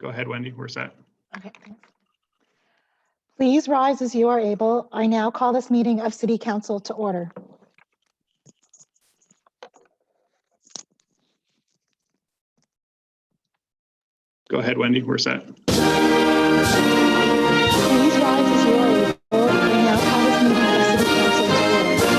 Go ahead, Wendy, we're set. Okay, thanks. Please rise as you are able. I now call this meeting of City Council to order. Go ahead, Wendy, we're set. Please rise as you are able. I now call this meeting of City Council to order.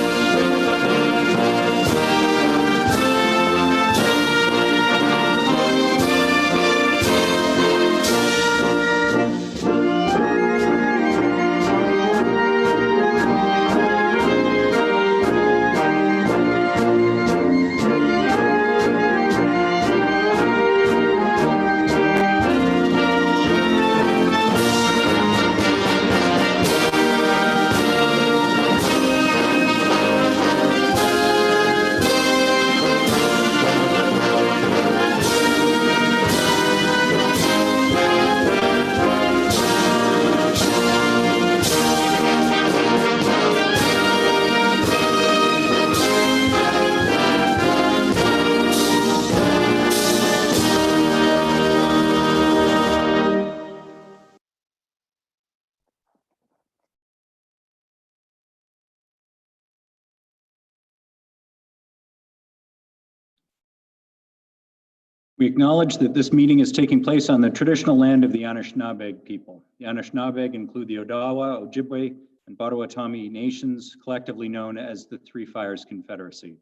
We acknowledge that this meeting is taking place on the traditional land of the Anishinaabe people. The Anishinaabe include the Odawa, Ojibwe, and Potawatomi nations, collectively known as the Three Fires Confederacy.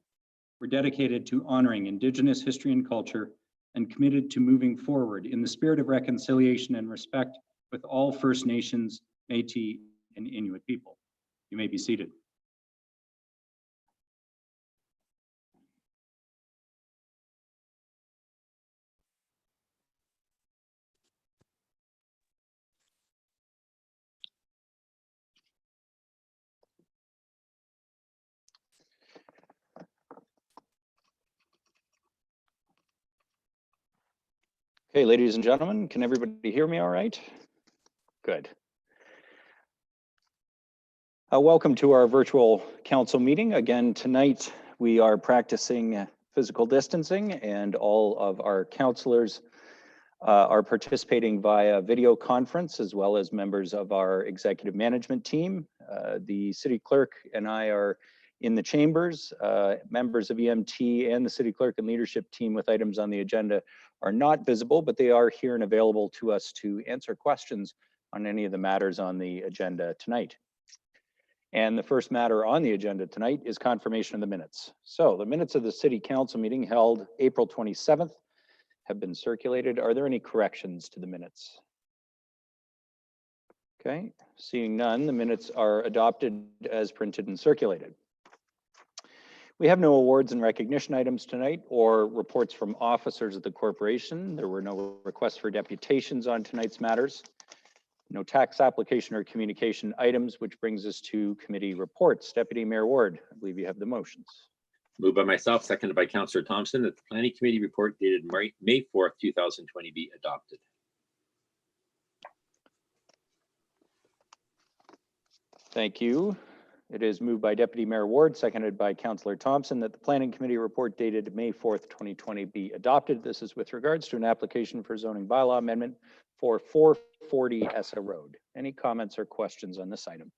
We're dedicated to honoring Indigenous history and culture and committed to moving forward in the spirit of reconciliation and respect with all First Nations, Métis, and Inuit people. You may be seated. Okay, ladies and gentlemen, can everybody hear me all right? Good. Welcome to our virtual council meeting. Again, tonight we are practicing physical distancing and all of our councilors are participating via video conference as well as members of our executive management team. The city clerk and I are in the chambers. Members of EMT and the city clerk and leadership team with items on the agenda are not visible, but they are here and available to us to answer questions on any of the matters on the agenda tonight. And the first matter on the agenda tonight is confirmation of the minutes. So the minutes of the city council meeting held April 27th have been circulated. Are there any corrections to the minutes? Okay, seeing none, the minutes are adopted as printed and circulated. We have no awards and recognition items tonight or reports from officers of the corporation. There were no requests for deputations on tonight's matters. No tax application or communication items, which brings us to committee reports. Deputy Mayor Ward, I believe you have the motions. Moved by myself, seconded by Councillor Thompson, that the Planning Committee report dated May 4th, 2020 be adopted. Thank you. It is moved by Deputy Mayor Ward, seconded by Councillor Thompson, that the Planning Committee report dated May 4th, 2020 be adopted. This is with regards to an application for zoning bylaw amendment for 440 Essa Road. Any comments or questions on this item?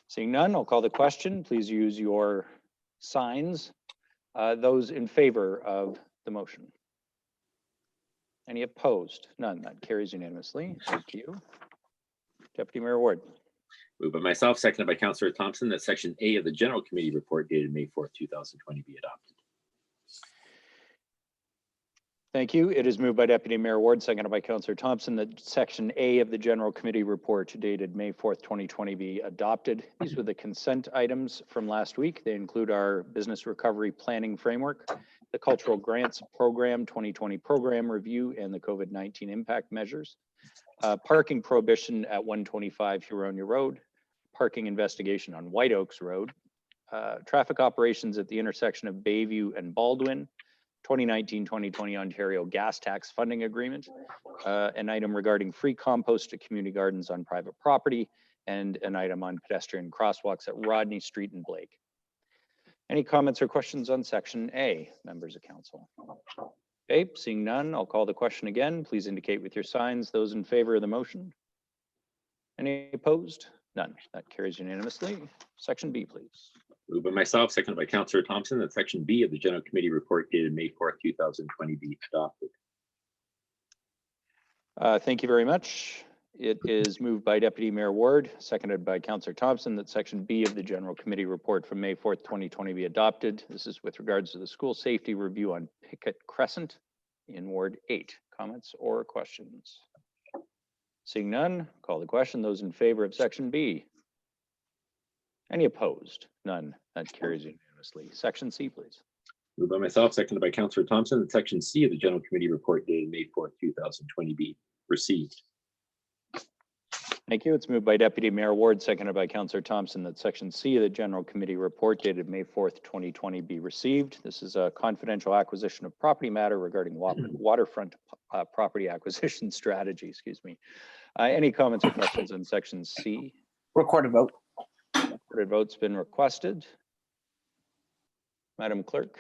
Seeing none, I'll call the question. Please use your signs. Those in favor of the motion? Any opposed? None. That carries unanimously. Thank you. Deputy Mayor Ward. Moved by myself, seconded by Councillor Thompson, that Section A of the General Committee report dated May 4th, 2020 be adopted. Thank you. It is moved by Deputy Mayor Ward, seconded by Councillor Thompson, that Section A of the General Committee report dated May 4th, 2020 be adopted. These were the consent items from last week. They include our business recovery planning framework, the cultural grants program 2020 program review, and the COVID-19 impact measures. Parking prohibition at 125 Huronia Road, parking investigation on White Oaks Road, traffic operations at the intersection of Bayview and Baldwin, 2019-2020 Ontario gas tax funding agreement, an item regarding free compost at community gardens on private property, and an item on pedestrian crosswalks at Rodney Street and Blake. Any comments or questions on Section A, members of council? Okay, seeing none, I'll call the question again. Please indicate with your signs. Those in favor of the motion? Any opposed? None. That carries unanimously. Section B, please. Moved by myself, seconded by Councillor Thompson, that Section B of the General Committee report dated May 4th, 2020 be adopted. Thank you very much. It is moved by Deputy Mayor Ward, seconded by Councillor Thompson, that Section B of the General Committee report from May 4th, 2020 be adopted. This is with regards to the school safety review on Pickett Crescent in Ward 8. Comments or questions? Seeing none, call the question. Those in favor of Section B? Any opposed? None. That carries unanimously. Section C, please. Moved by myself, seconded by Councillor Thompson, that Section C of the General Committee report dated May 4th, 2020 be received. Thank you. It's moved by Deputy Mayor Ward, seconded by Councillor Thompson, that Section C of the General Committee report dated May 4th, 2020 be received. This is a confidential acquisition of property matter regarding waterfront property acquisition strategy, excuse me. Any comments or questions on Section C? Recorded vote. Recorded vote's been requested. Madam Clerk.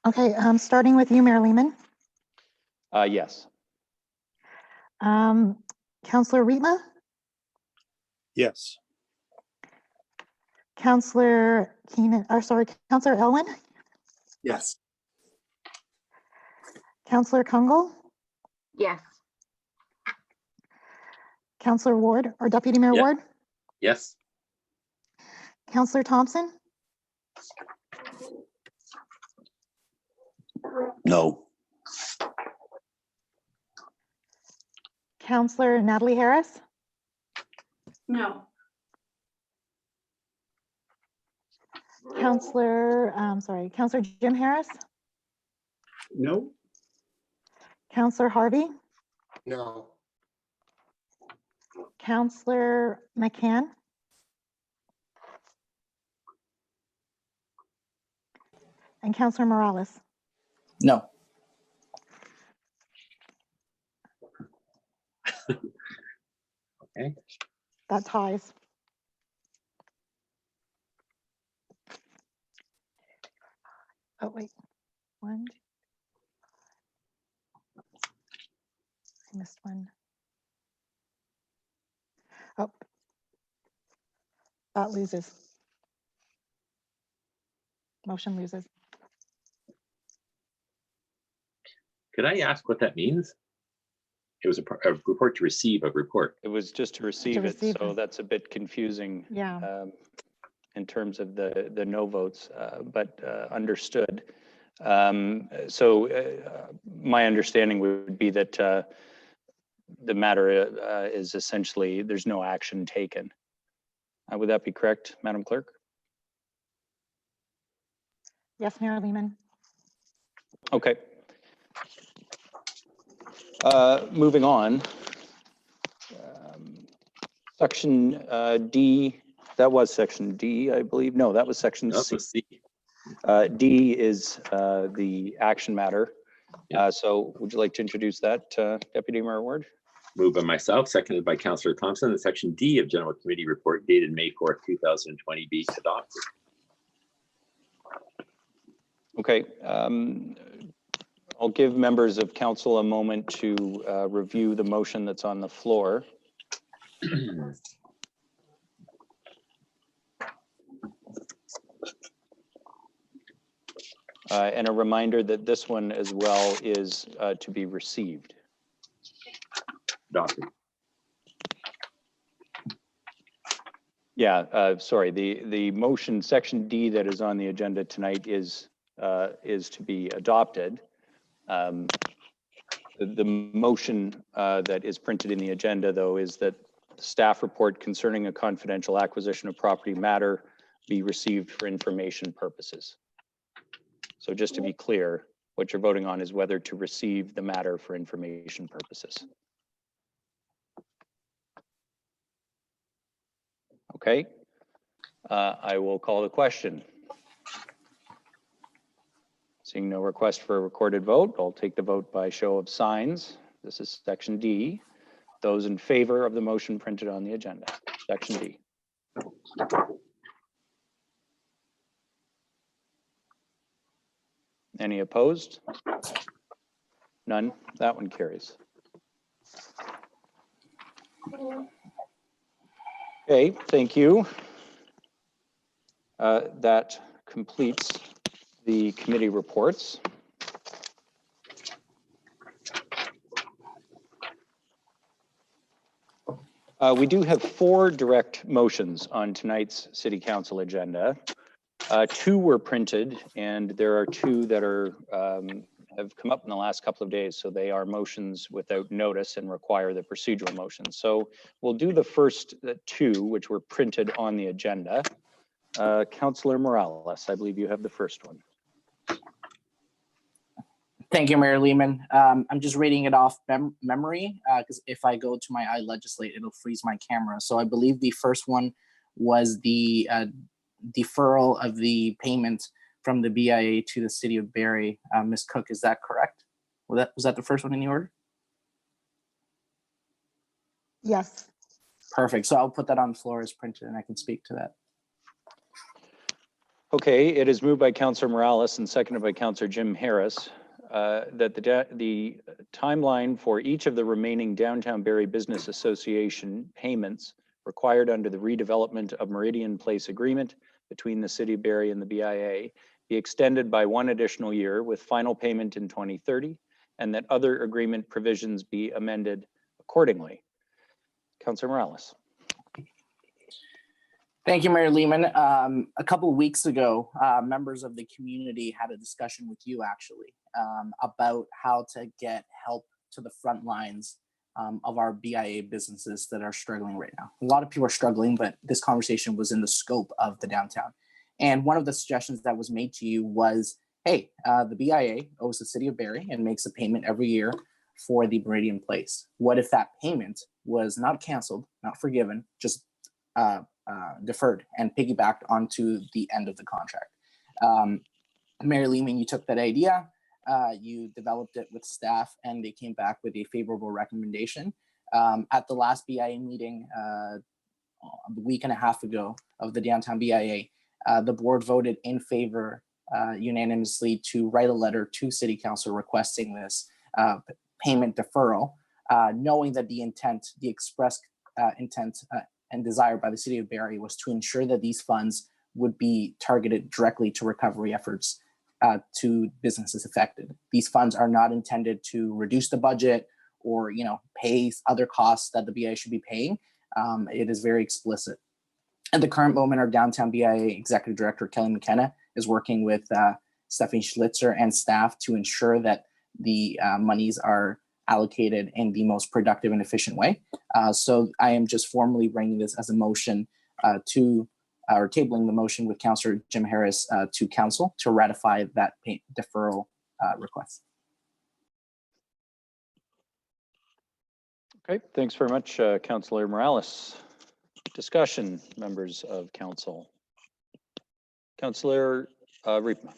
Okay, starting with you, Mayor Lehman. Yes. Councillor Rietma, Yes. Councillor Keenan, or sorry, Councillor Elwin, Yes. Councillor Kungle, Yes. Councillor Ward, or Deputy Mayor Yeah. Ward, Yes. Councillor Thompson, No. Councillor Natalie Harris, No. Councillor Jim Harris, No. Councillor Harvey, No. Councillor McCann, and Councillor Morales. No. Okay. That ties. Oh, wait. One. I missed one. Oh. That loses. Motion loses. Could I ask what that means? It was a report to receive a report. It was just to receive it, receive so it. that's a bit confusing. Yeah. In terms of the no votes, but understood. So my understanding would be that the matter is essentially, there's no action taken. Would that be correct, Madam Clerk? Yes, Mayor Lehman. Okay. Moving on. Section D, that was Section D, I believe. No, that was Section No, C. let's see. D is the action matter. So would you like to introduce that, Deputy Mayor Ward? Moved by myself, seconded by Councillor Thompson, that Section D of General Committee report dated May 4th, 2020 be adopted. Okay. I'll give members of council a moment to review the motion that's on the floor. And a reminder that this one as well is to be received. Adopted. Yeah, sorry, the motion Section D that is on the agenda tonight is to be adopted. The motion that is printed in the agenda, though, is that the staff report concerning a confidential acquisition of property matter be received for information purposes. So just to be clear, what you're voting on is whether to receive the matter for information purposes. Okay, I will call the question. Seeing no request for a recorded vote, I'll take the vote by show of signs. This is Section D. Those in favor of the motion printed on the agenda, Section D. Any opposed? None. That one carries. Okay, thank you. That completes the committee reports. We do have 4 direct motions on tonight's City Council agenda. 2 were printed, and there are 2 that are have come up in the last couple of days. So they are motions without notice and require the procedural motion. So we'll do the first 2, which were printed on the agenda. Councillor Morales, I believe you have the first one. Thank you, Mayor Lehman. I'm just reading it off memory because if I go to my iLegislate, it'll freeze my camera. So I believe the first one was the deferral of the payment from the BIA to the City of Barrie. Ms. Cook, is that correct? Was that the first one in the order? Yes. Perfect. So I'll put that on the floor as printed and I can speak to that. Okay, it is moved by Councillor Morales and seconded by Councillor Jim Harris that the timeline for each of the remaining Downtown Barrie Business Association payments required under the redevelopment of Meridian Place agreement between the City of Barrie and the BIA be extended by 1 additional year with final payment in 2030, and that other agreement provisions be amended accordingly. Councillor Morales. Thank you, Mayor Lehman. A couple of weeks ago, members of the community had a discussion with you actually about how to get help to the front lines of our BIA businesses that are struggling right now. A lot of people are struggling, but this conversation was in the scope of the downtown. And one of the suggestions that was made to you was, hey, the BIA owes the City of Barrie and makes a payment every year for the Meridian Place. What if that payment was not canceled, not forgiven, just deferred and piggybacked onto the end of the contract? Mayor Lehman, you took that idea, you developed it with staff, and they came back with a favorable recommendation. At the last BIA meeting a week and a half ago of the Downtown BIA, the board voted in favor unanimously to write a letter to City Council requesting this payment deferral, knowing that the intent, the express intent and desire by the City of Barrie was to ensure that these funds would be targeted directly to recovery efforts to businesses affected. These funds are not intended to reduce the budget or pay other costs that the BIA should be paying. It is very explicit. At the current moment, our Downtown BIA Executive Director, Kelly McKenna, is working with Stephanie Schlitzer and staff to ensure that the monies are allocated in the most productive and efficient way. So I am just formally bringing this as a motion or tabling the motion with Councillor Jim Harris to Council to ratify that deferral request. Okay, thanks very much, Councillor Morales. Discussion, members of Council. Councillor Riepma.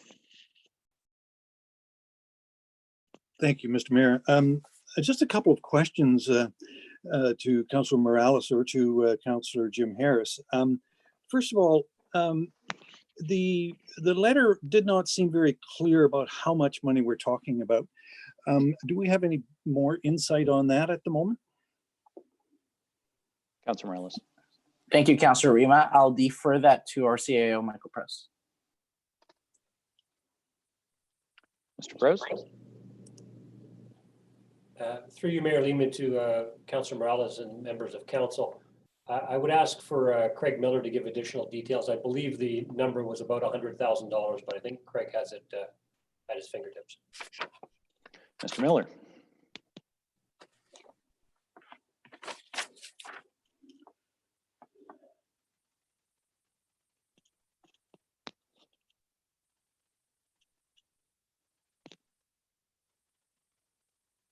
Thank you, Mr. Mayor. Just a couple of questions to Councillor Morales or to Councillor Jim Harris. First of all, the letter did not seem very clear about how much money we're talking about. Do we have any more insight on that at the moment? Councillor Morales. Thank you, Councillor Rima. I'll defer that to our CAO, Michael Press. Mr. Press. Through you, Mayor Lehman, to Councillor Morales and members of council. I would ask for Craig Miller to give additional details. I believe the number was about $100,000, but I think Craig has it at his fingertips. Mr. Miller.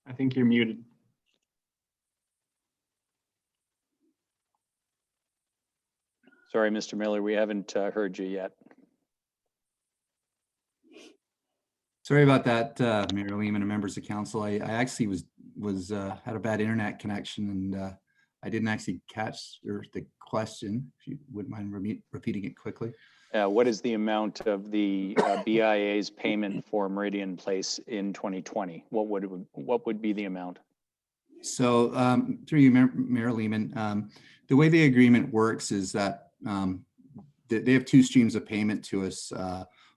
I think you're muted. Sorry, Mr. Miller, we haven't heard you yet. Sorry about that, Mayor Lehman and members of council. I actually had a bad internet connection, and I didn't actually catch the question, if you wouldn't mind repeating it quickly. What is the amount of the BIA's payment for Meridian Place in 2020? What would be the amount? So through you, Mayor Lehman, the way the agreement works is that they have two streams of payment to us.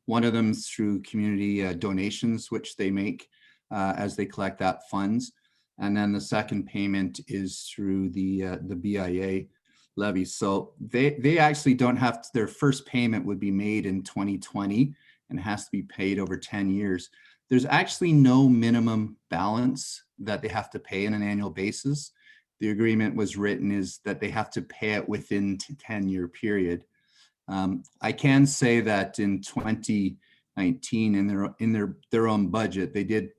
One of them is through community donations, which they make as they collect that funds. And then the second payment is through the BIA levy. So they actually don't have to, their first payment would be made in 2020 and has to be paid over 10 years. There's actually no minimum balance that they have to pay on an annual basis. The agreement was written is that they have to pay it within 10-year period. I can say that in 2019, in their own budget, they did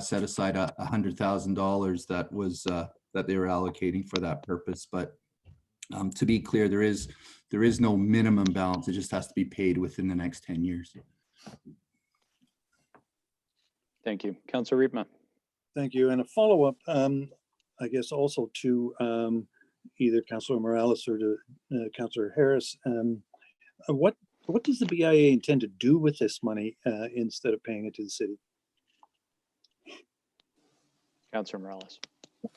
set aside $100,000 that was that they were allocating for that purpose. But to be clear, there is no minimum balance. It just has to be paid within the next 10 years. Thank you. Councillor Riepma. Thank you. And a follow-up, I guess also to either Councillor Morales or to Councillor Harris. What does the BIA intend to do with this money instead of paying it to the city? Councillor Morales.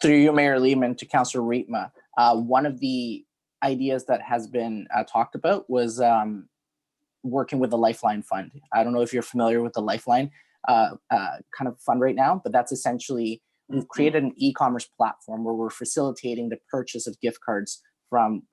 Through you, Mayor Lehman, to Councillor Riepma. One of the ideas that has been talked about was working with the Lifeline Fund. I don't know if you're familiar with the Lifeline kind of fund right now, but that's essentially, we've created an e-commerce platform where we're facilitating the purchase of gift cards from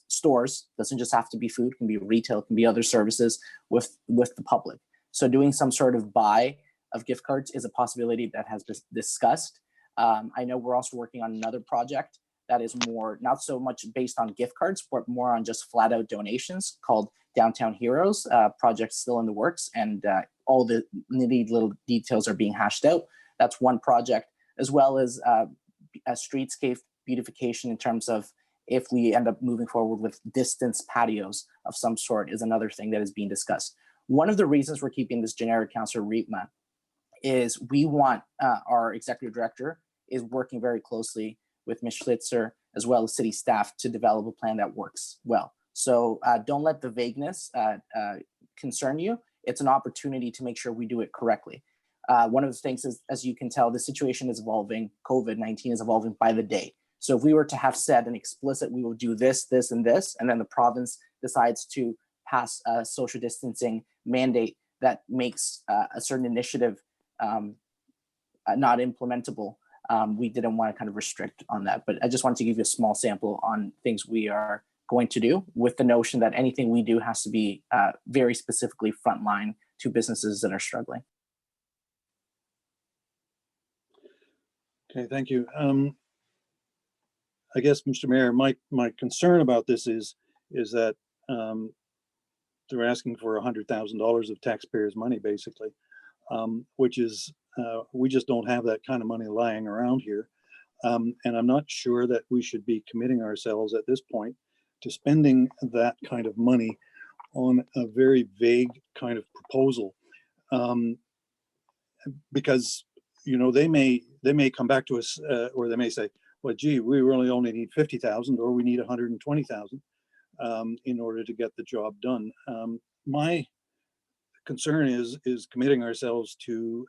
stores. Doesn't just have to be food, can be retail, can be other services with the public. So doing some sort of buy of gift cards is a possibility that has been discussed. I know we're also working on another project that is more, not so much based on gift cards, but more on just flat out donations called Downtown Heroes. Project still in the works, and all the nitty little details are being hashed out. That's one project, as well as a streetscape beautification in terms of if we end up moving forward with distance patios of some sort is another thing that is being discussed. One of the reasons we're keeping this generic, Councillor Riepma, is we want our executive director is working very closely with Ms. Schlitzer as well as city staff to develop a plan that works well. So don't let the vagueness concern you. It's an opportunity to make sure we do it correctly. One of the things is, as you can tell, the situation is evolving. COVID-19 is evolving by the day. So if we were to have said an explicit, we will do this, this, and this, and then the province decides to pass a social distancing mandate that makes a certain initiative not implementable, we didn't want to kind of restrict on that. But I just wanted to give you a small sample on things we are going to do, with the notion that anything we do has to be very specifically frontline to businesses that are struggling. Okay, thank you. I guess, Mr. Mayor, my concern about this is that they're asking for $100,000 of taxpayers' money, basically, which is, we just don't have that kind of money lying around here. And I'm not sure that we should be committing ourselves at this point to spending that kind of money on a very vague kind of proposal. Because, you know, they may come back to us or they may say, well, gee, we really only need 50,000 or we need 120,000 in order to get the job done. My concern is committing ourselves to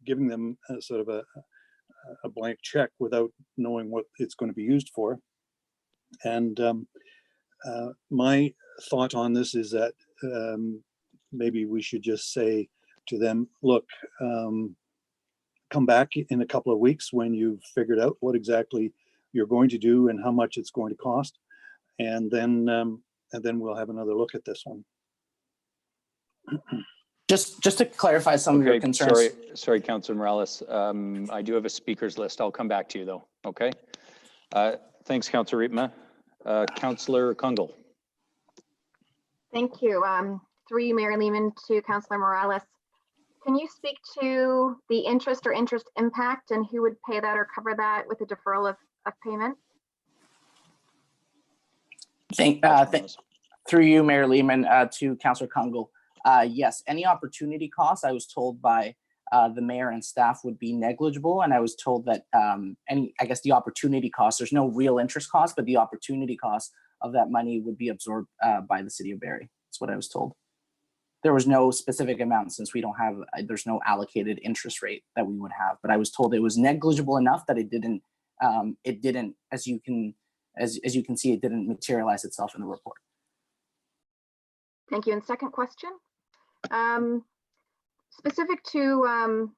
giving them a sort of a blank check without knowing what it's going to be used for. And my thought on this is that maybe we should just say to them, look, come back in a couple of weeks when you've figured out what exactly you're going to do and how much it's going to cost, and then we'll have another look at this one. Just to clarify some of your concerns. Sorry, Councillor Morales. I do have a speakers list. I'll come back to you though. Okay. Thanks, Councillor Riepma. Councillor Kungle. Thank you. Through you, Mayor Lehman, to Councillor Morales. Can you speak to the interest or interest impact and who would pay that or cover that with a deferral of payment? Through you, Mayor Lehman, to Councillor Kungle. Yes, any opportunity costs, I was told by the mayor and staff would be negligible. And I was told that I guess the opportunity cost, there's no real interest cost, but the opportunity cost of that money would be absorbed by the city of Barrie. That's what I was told. There was no specific amount since we don't have, there's no allocated interest rate that we would have, but I was told it was negligible enough that it didn't, as you can see, it didn't materialize itself in the report. Thank you. And second question, specific to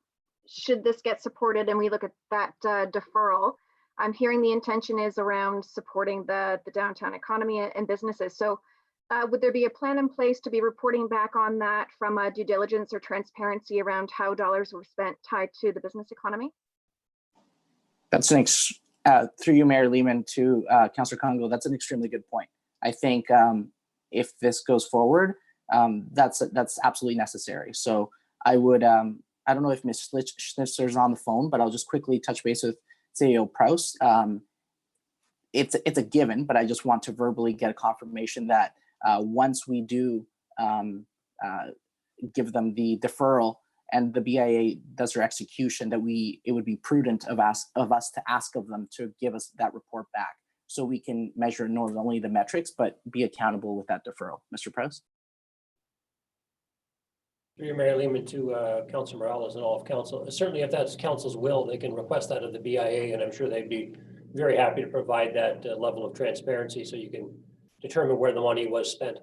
should this get supported and we look at that deferral, I'm hearing the intention is around supporting the downtown economy and businesses. So would there be a plan in place to be reporting back on that from a due diligence or transparency around how dollars were spent tied to the business economy? That's through you, Mayor Lehman, to Councillor Congo. That's an extremely good point. I think if this goes forward, that's absolutely necessary. So I would, I don't know if Ms. Schnitzer is on the phone, but I'll just quickly touch base with CEO Proust. It's a given, but I just want to verbally get a confirmation that once we do give them the deferral and the BIA does their execution, that it would be prudent of us to ask of them to give us that report back so we can measure not only the metrics, but be accountable with that deferral. Mr. Proust? Through your Mayor Lehman to Councilor Morales and all of council. Certainly if that's council's will, they can request that of the BIA, and I'm sure they'd be very happy to provide that level of transparency so you can determine where the money was spent.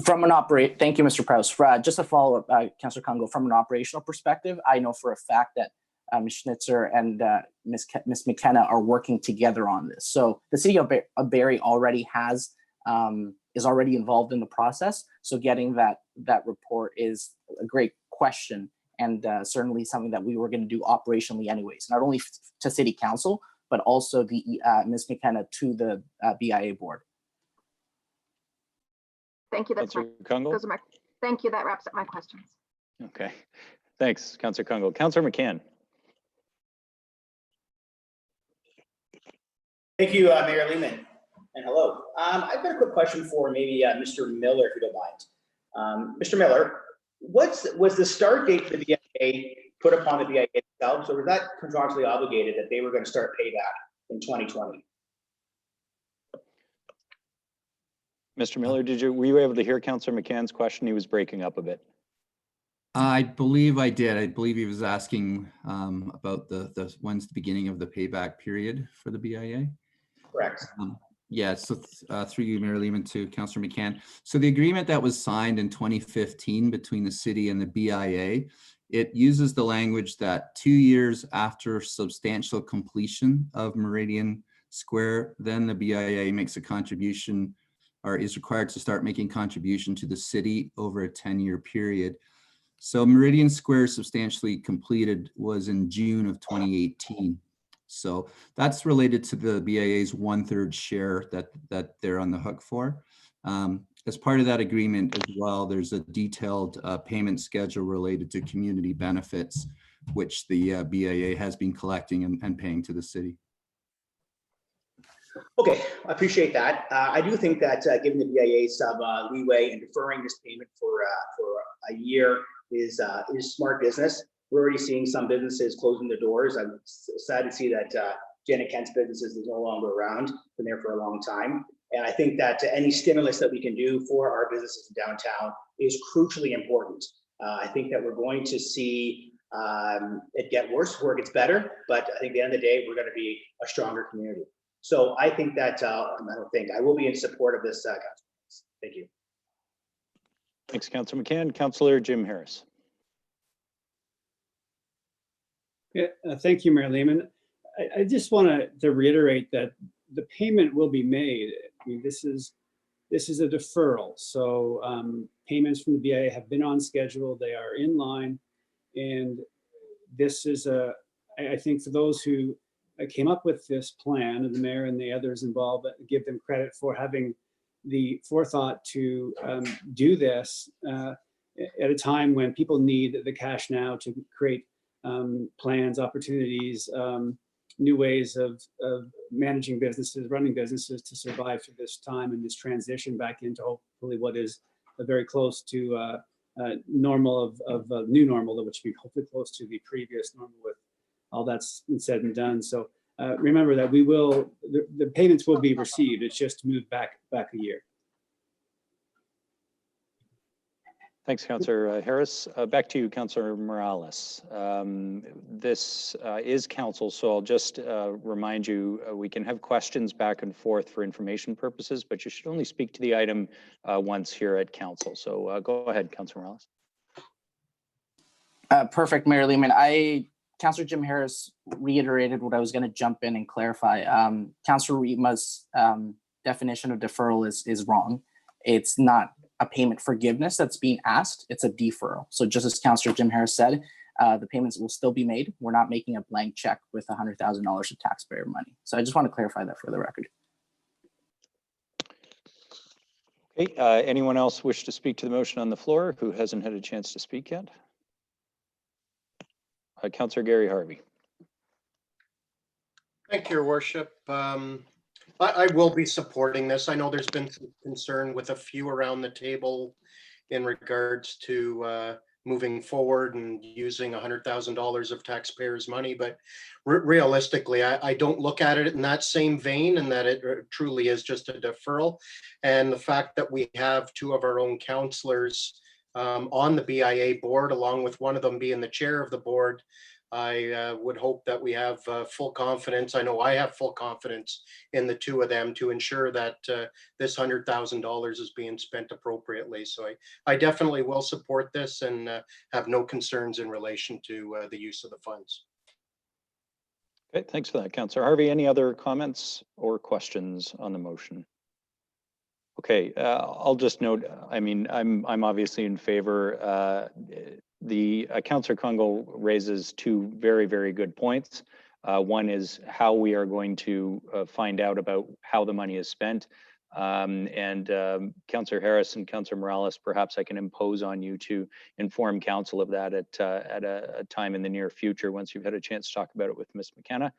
Thank you, Mr. Proust. Just a follow-up, Councillor Congo, from an operational perspective, I know for a fact that Ms. Schnitzer and Ms. McKenna are working together on this. So the city of Barrie already is already involved in the process. So getting that report is a great question, and certainly something that we were going to do operationally anyways, not only to City Council, but also the Ms. McKenna to the BIA board. Thank you. That's Councillor Congo? those are my, thank you. That wraps up my questions. Okay, thanks, Councillor Congo. Councillor McCann. Thank you, Mayor Lehman, and hello. I've got a quick question for maybe Mr. Miller, if you don't mind. Mr. Miller, was the start date for the BIA put upon the BIA itself? So was that contractually obligated that they were going to start payback in 2020? Mr. Miller, were you able to hear Councillor McCann's question? He was breaking up a bit. I believe I did. I believe he was asking about when's the beginning of the payback period for the BIA. Correct. Yeah, so through you, Mayor Lehman, to Councillor McCann. So the agreement that was signed in 2015 between the city and the BIA, it uses the language that 2 years after substantial completion of Meridian Square, then the BIA makes a contribution or is required to start making contribution to the city over a 10-year period. So Meridian Square substantially completed was in June of 2018. So that's related to the BIA's 1/3 share that they're on the hook for. As part of that agreement as well, there's a detailed payment schedule related to community benefits, which the BIA has been collecting and paying to the city. Okay, I appreciate that. I do think that giving the BIA some leeway and deferring this payment for a year is smart business. We're already seeing some businesses closing their doors. I'm sad to see that Janet Kent's businesses is no longer around, been there for a long time. And I think that any stimulus that we can do for our businesses in downtown is crucially important. I think that we're going to see it get worse before it gets better, but I think at the end of the day, we're going to be a stronger community. So I think that, I will be in support of this. Thank you. Thanks, Councillor McCann. Councillor Jim Harris. Yeah, thank you, Mayor Lehman. I just want to reiterate that the payment will be made. I mean, this is a deferral. So payments from the BIA have been on schedule. They are in line. And this is I think for those who came up with this plan, and the mayor and the others involved, give them credit for having the forethought to do this at a time when people need the cash now to create plans, opportunities, new ways of managing businesses, running businesses to survive through this time and this transition back into hopefully what is a very close to normal of new normal, which would be hopefully close to the previous normal with all that's been said and done. So remember that the payments will be received. It's just moved back a year. Thanks, Councillor Harris. Back to you, Councillor Morales. This is council, so I'll just remind you, we can have questions back and forth for information purposes, but you should only speak to the item once here at council. So go ahead, Councillor Morales. Perfect, Mayor Lehman. Councillor Jim Harris reiterated what I was going to jump in and clarify. Councillor Rima's definition of deferral is wrong. It's not a payment forgiveness that's being asked, it's a deferral. So just as Councillor Jim Harris said, the payments will still be made. We're not making a blank check with $100,000 of taxpayer money. So I just want to clarify that for the record. Okay, anyone else wish to speak to the motion on the floor who hasn't had a chance to speak yet? Councillor Gary Harvey. Thank you, Your Worship. I will be supporting this. I know there's been some concern with a few around the table in regards to moving forward and using $100,000 of taxpayers' money, but realistically, I don't look at it in that same vein, and that it truly is just a deferral. And the fact that we have two of our own councillors on the BIA board, along with one of them being the chair of the board, I would hope that we have full confidence. I know I have full confidence in the two of them to ensure that this $100,000 is being spent appropriately. So I definitely will support this and have no concerns in relation to the use of the funds. Okay, thanks for that, Councillor Harvey. Any other comments or questions on the motion? Okay, I'll just note, I mean, I'm obviously in favor. Councillor Kungl raises two very, very good points. One is how we are going to find out about how the money is spent. Councillor Harris and Councillor Morales, perhaps I can impose on you to inform council of that at a time in the near future once you've had a chance to talk about it with Ms. McKenna.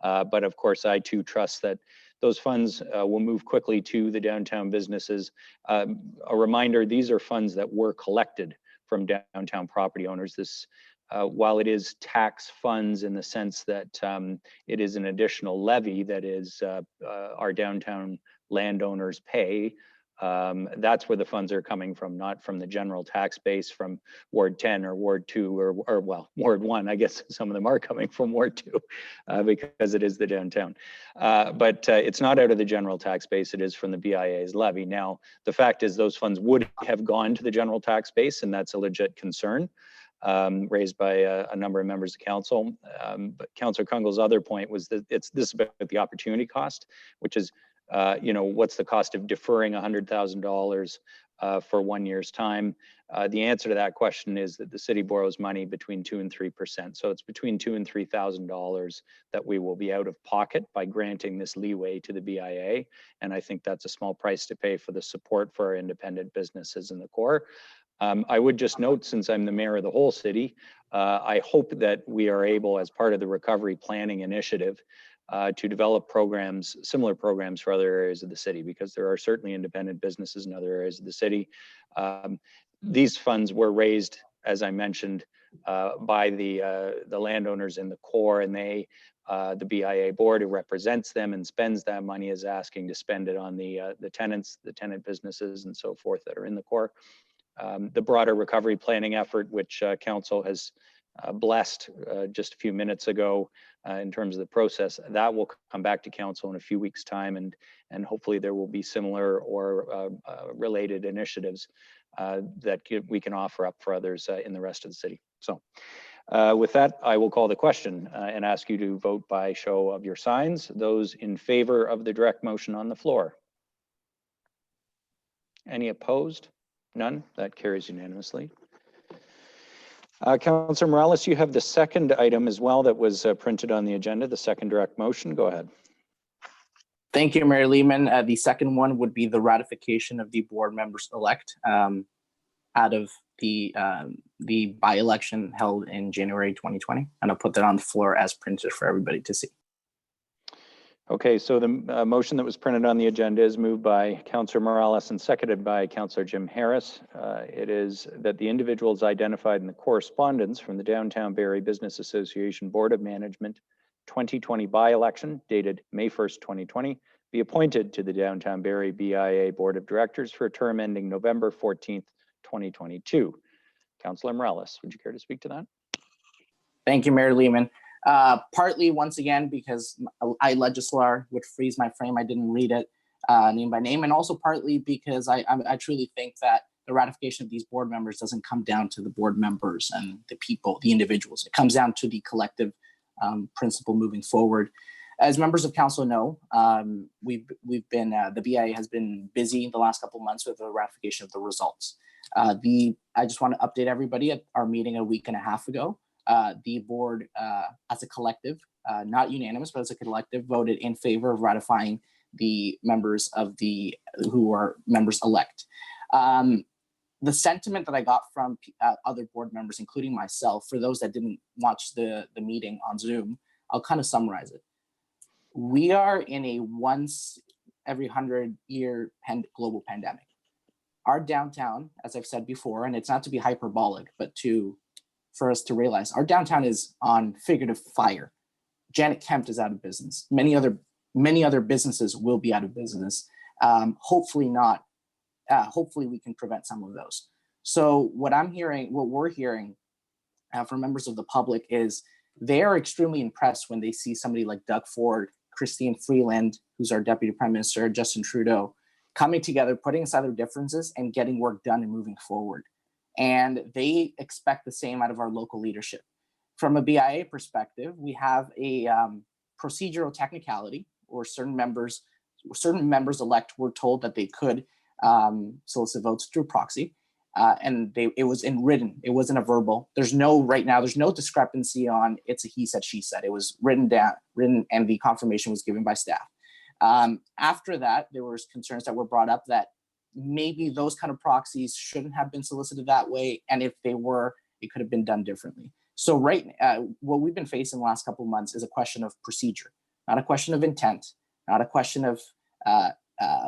But of course, I too trust that those funds will move quickly to the downtown businesses. A reminder, these are funds that were collected from downtown property owners. This, while it is tax funds in the sense that it is an additional levy that is our downtown landowners pay, that's where the funds are coming from, not from the general tax base from Ward 10 or Ward 2 or well, Ward 1. I guess some of them are coming from Ward 2 because it is the downtown. But it's not out of the general tax base, it is from the BIA's levy. Now, the fact is those funds would have gone to the general tax base, and that's a legit concern raised by a number of members of council. But Councillor Kungl's other point was that this is about the opportunity cost, which is you know, what's the cost of deferring $100,000 for 1 year's time? The answer to that question is that the city borrows money between 2% and 3%. So it's between $2,000 and $3,000 that we will be out of pocket by granting this leeway to the BIA. And I think that's a small price to pay for the support for our independent businesses in the core. I would just note, since I'm the mayor of the whole city, I hope that we are able, as part of the recovery planning initiative, to develop programs, similar programs for other areas of the city, because there are certainly independent businesses in other areas of the city. These funds were raised, as I mentioned, by the landowners in the core, and they, the BIA board who represents them and spends that money, is asking to spend it on the tenants, the tenant businesses and so forth that are in the core. The broader recovery planning effort, which council has blessed just a few minutes ago in terms of the process, that will come back to council in a few weeks' time, and hopefully there will be similar or related initiatives that we can offer up for others in the rest of the city. So with that, I will call the question and ask you to vote by show of your signs. Those in favor of the direct motion on the floor. Any opposed? None. That carries unanimously. Councillor Morales, you have the second item as well that was printed on the agenda, the second direct motion. Go ahead. Thank you, Mayor Lehman. The second one would be the ratification of the board members elect out of the by-election held in January 2020. And I'll put that on the floor as printed for everybody to see. Okay, so the motion that was printed on the agenda is moved by Councillor Morales and seconded by Councillor Jim Harris. It is that the individuals identified in the correspondence from the Downtown Barrie Business Association Board of Management 2020 by-election dated May 1st, 2020, be appointed to the Downtown Barrie BIA Board of Directors for a term ending November 14th, 2022. Councillor Morales, would you care to speak to that? Thank you, Mayor Lehman. Partly, once again, because I legislar, which frees my frame, I didn't read it name by name, and also partly because I truly think that the ratification of these board members doesn't come down to the board members and the people, the individuals. It comes down to the collective principle moving forward. As members of council know, we've been the BIA has been busy the last couple of months with the ratification of the results. I just want to update everybody at our meeting a week and a half ago. The board, as a collective, not unanimous, but as a collective, voted in favor of ratifying the members of who are members elect. The sentiment that I got from other board members, including myself, for those that didn't watch the meeting on Zoom, I'll kind of summarize it. We are in a once every 100-year global pandemic. Our downtown, as I've said before, and it's not to be hyperbolic, but for us to realize our downtown is on figurative fire. Janet Kemp is out of business. Many other businesses will be out of business. Hopefully not. Hopefully we can prevent some of those. So what we're hearing from members of the public is they are extremely impressed when they see somebody like Doug Ford, Christine Freeland, who's our Deputy Prime Minister, Justin Trudeau, coming together, putting aside their differences and getting work done and moving forward. And they expect the same out of our local leadership. From a BIA perspective, we have a procedural technicality, or certain members elect were told that they could solicit votes through proxy, and it was in written. It wasn't a verbal. There's no discrepancy on it's a he said, she said. It was written, and the confirmation was given by staff. After that, there was concerns that were brought up that maybe those kind of proxies shouldn't have been solicited that way, and if they were, it could have been done differently. So what we've been facing the last couple of months is a question of procedure, not a question of intent, not a question of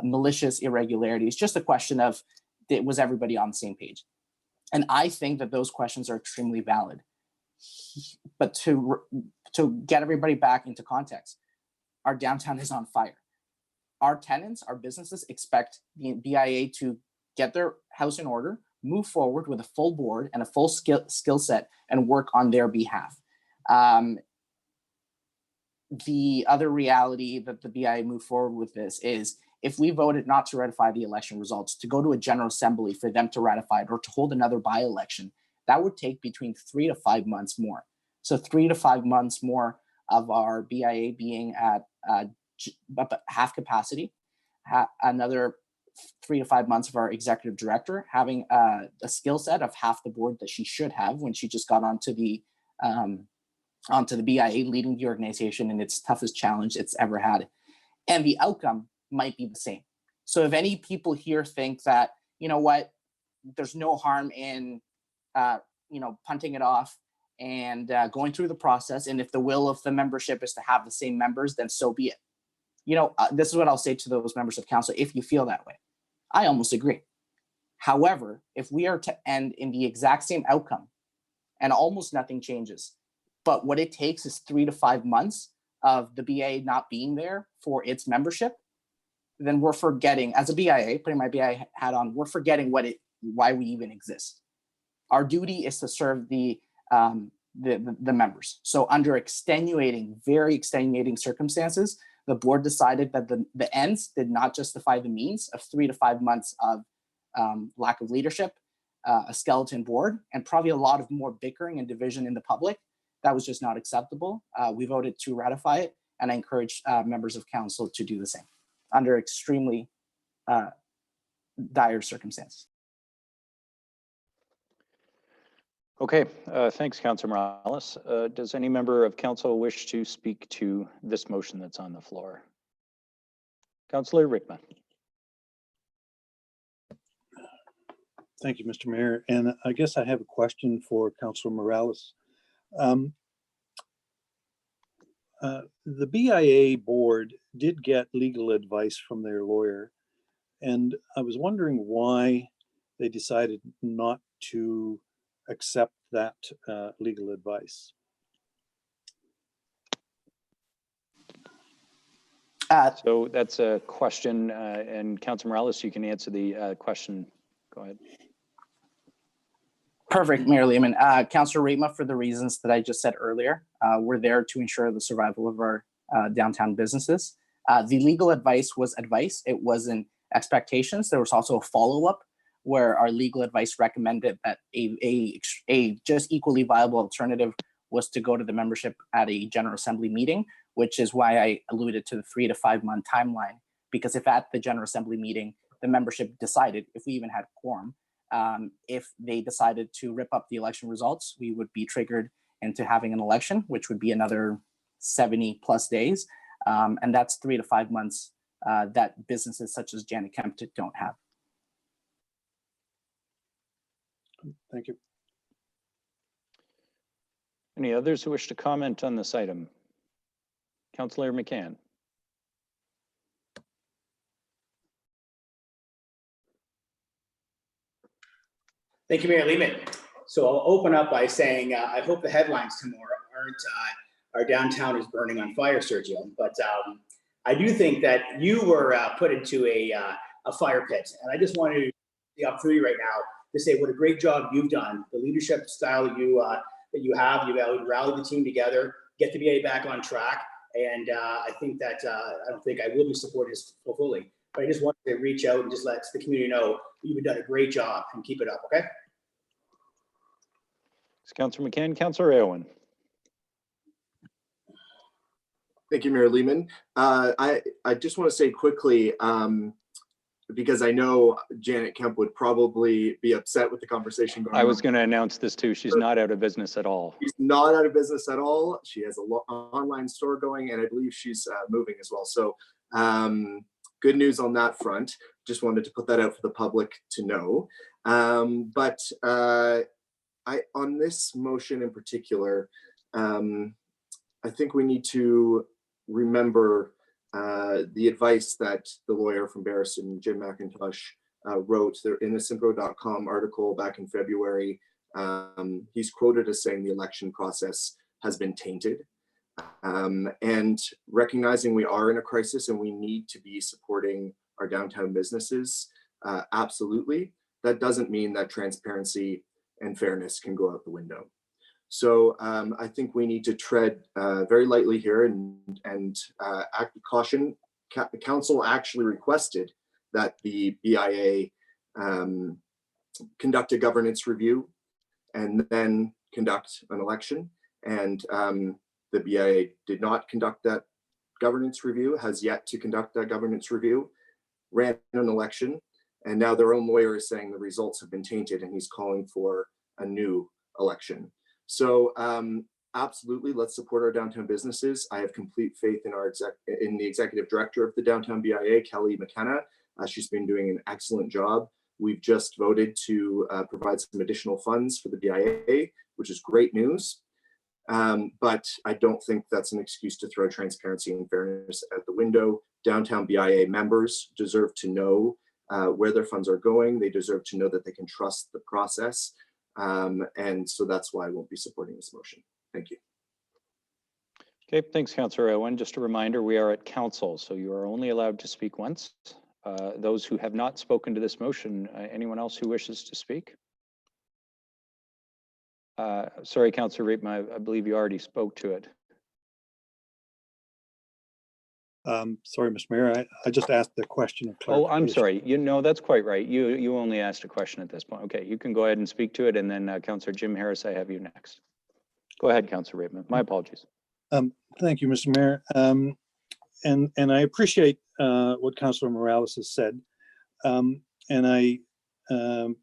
malicious irregularities, just a question of was everybody on the same page? And I think that those questions are extremely valid. But to get everybody back into context, our downtown is on fire. Our tenants, our businesses expect the BIA to get their house in order, move forward with a full board and a full skill set and work on their behalf. The other reality that the BIA moved forward with this is if we voted not to ratify the election results, to go to a general assembly for them to ratify it or to hold another by-election, that would take between 3 to 5 months more. So 3 to 5 months more of our BIA being at half capacity, another 3 to 5 months of our executive director having a skill set of half the board that she should have when she just got onto the BIA, leading the organization in its toughest challenge it's ever had. And the outcome might be the same. So if any people here think that, you know what, there's no harm in, punting it off and going through the process, and if the will of the membership is to have the same members, then so be it. This is what I'll say to those members of council, if you feel that way. I almost agree. However, if we are to end in the exact same outcome and almost nothing changes, but what it takes is 3 to 5 months of the BIA not being there for its membership, then we're forgetting, as a BIA, putting my BIA hat on, we're forgetting why we even exist. Our duty is to serve the members. So under very extenuating circumstances, the board decided that the ends did not justify the means of 3 to 5 months of lack of leadership, a skeleton board, and probably a lot of more bickering and division in the public. That was just not acceptable. We voted to ratify it, and I encourage members of council to do the same under extremely dire circumstances. Okay, thanks, Councillor Morales. Does any member of council wish to speak to this motion that's on the floor? Councillor Rickman. Thank you, Mr. Mayor. And I guess I have a question for Councillor Morales. the BIA board did get legal advice from their lawyer, and I was wondering why they decided not to accept that legal advice. So that's a question, and Councilor Morales, you can answer the question. Go ahead. Perfect, Mayor Lehman. Councillor Rema, for the reasons that I just said earlier, we're there to ensure the survival of our downtown businesses. The legal advice was advice. It wasn't expectations. There was also a follow-up where our legal advice recommended that a just equally viable alternative was to go to the membership at a General Assembly meeting, which is why I alluded to the 3 to 5 month timeline. Because if at the General Assembly meeting, the membership decided, if we even had quorum, if they decided to rip up the election results, we would be triggered into having an election, which would be another 70 plus days. And that's 3 to 5 months that businesses such as Janet Kemp don't have. Thank you. Any others who wish to comment on this item? Councillor McCann. Thank you, Mayor Lehman. So I'll open up by saying I hope the headlines tomorrow aren't our downtown is burning on fire, Sergio. But I do think that you were put into a fire pit, and I just wanted the opportunity right now to say what a great job you've done. The leadership style that you have, you've rallied the team together, get the BA back on track, and I think that I don't think I will be supporting this fully. But I just wanted to reach out and just let the community know you've done a great job and keep it up, okay? Councillor McCann, Councillor Aylwin. Thank you, Mayor Lehman. I just want to say quickly, because I know Janet Kemp would probably be upset with the conversation going on. I was going to announce this too. She's not out of business at all. She's not out of business at all. She has an online store going, and I believe she's moving as well. So good news on that front. Just wanted to put that out for the public to know. On this motion in particular, I think we need to remember the advice that the lawyer from Barriston, Jim McIntosh, wrote there in the Simpro.com article back in February. He's quoted as saying the election process has been tainted. And recognizing we are in a crisis and we need to be supporting our downtown businesses, absolutely. That doesn't mean that transparency and fairness can go out the window. So I think we need to tread very lightly here and act with caution. Council actually requested that the BIA conduct a governance review and then conduct an election. And the BIA did not conduct that governance review, has yet to conduct that governance review, ran an election, and now their own lawyer is saying the results have been tainted and he's calling for a new election. So absolutely, let's support our downtown businesses. I have complete faith in the executive director of the Downtown BIA, Kelly McKenna. She's been doing an excellent job. We've just voted to provide some additional funds for the BIA, which is great news. But I don't think that's an excuse to throw transparency and fairness out the window. Downtown BIA members deserve to know where their funds are going. They deserve to know that they can trust the process. And so that's why I won't be supporting this motion. Thank you. Okay, thanks, Councillor Owen. Just a reminder, we are at council, so you are only allowed to speak once. Those who have not spoken to this motion, anyone else who wishes to speak? Sorry, Councillor Reitman, I believe you already spoke to it. Sorry, Mr. Mayor, I just asked the question of clarification. Oh, I'm sorry. You know, that's quite right. You only asked a question at this point. Okay, you can go ahead and speak to it, and then Councillor Jim Harris, I have you next. Go ahead, Councillor Reitman. My apologies. Thank you, Mr. Mayor. And I appreciate what Councillor Morales has said. And I'm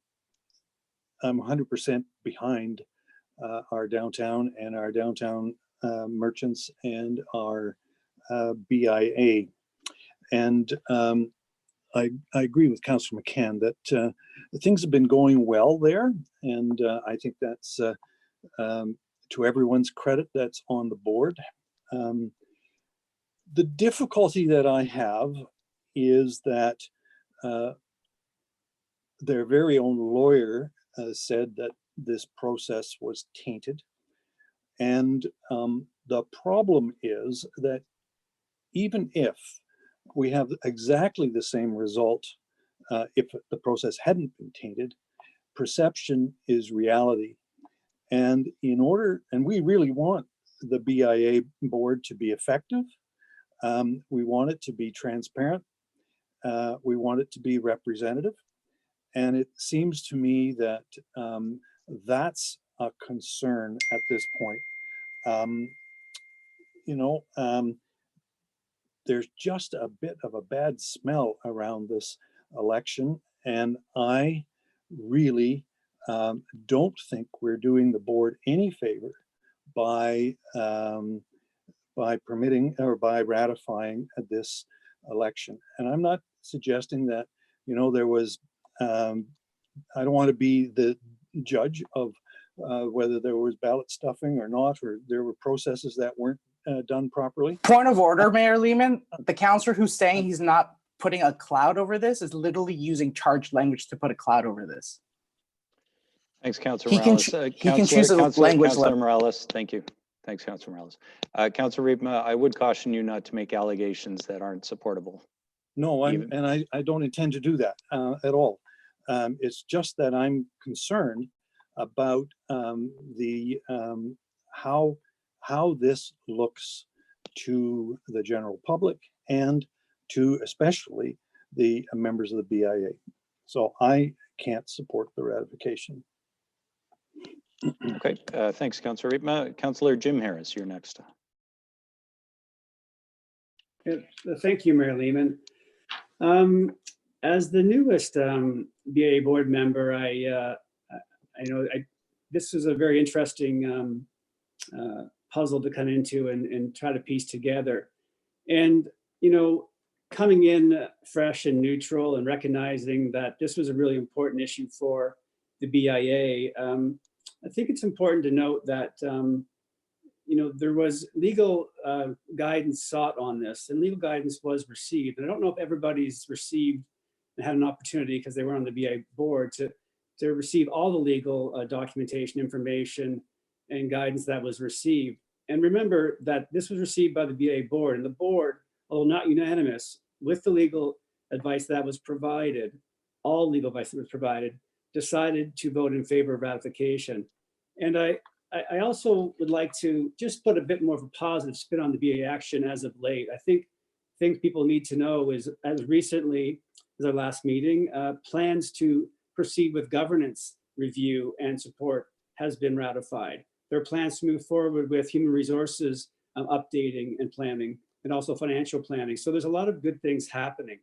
100% behind our downtown and our downtown merchants and our BIA. And I agree with Councillor McCann that things have been going well there. And I think that's to everyone's credit that's on the board. The difficulty that I have is that their very own lawyer said that this process was tainted. And the problem is that even if we have exactly the same result, if the process hadn't been tainted, perception is reality. And we really want the BIA board to be effective. We want it to be transparent. We want it to be representative. And it seems to me that that's a concern at this point. There's just a bit of a bad smell around this election. And I really don't think we're doing the board any favor by permitting or by ratifying this election. And I'm not suggesting that, there was, I don't want to be the judge of whether there was ballot stuffing or not, or there were processes that weren't done properly. Point of order, Mayor Lehman. The counselor who's saying he's not putting a cloud over this is literally using charged language to put a cloud over this. Thanks, Councilor Morales. He can choose a language. Councilor Morales, thank you. Thanks, Councilor Morales. Councilor Riepma, I would caution you not to make allegations that aren't supportable. No, I don't intend to do that at all. It's just that I'm concerned about how this looks to the general public and to especially the members of the BIA. So I can't support the ratification. Okay, thanks, Councilor Riepma. Councilor Jim Harris, you're next. Thank you, Mayor Lehman. As the newest BIA board member, this is a very interesting puzzle to come into and try to piece together. And, coming in fresh and neutral and recognizing that this was a really important issue for the BIA, I think it's important to note that, there was legal guidance sought on this, and legal guidance was received. And I don't know if everybody's received and had an opportunity, because they were on the BIA board, to receive all the legal documentation, information, and guidance that was received. And remember that this was received by the BIA board, and the board, although not unanimous, with the legal advice that was provided, all legal advice that was provided, decided to vote in favor of ratification. And I also would like to just put a bit more of a positive spin on the BIA action as of late. I think things people need to know is, as recently as our last meeting, plans to proceed with governance review and support has been ratified. There are plans to move forward with human resources updating and planning, and also financial planning. So there's a lot of good things happening.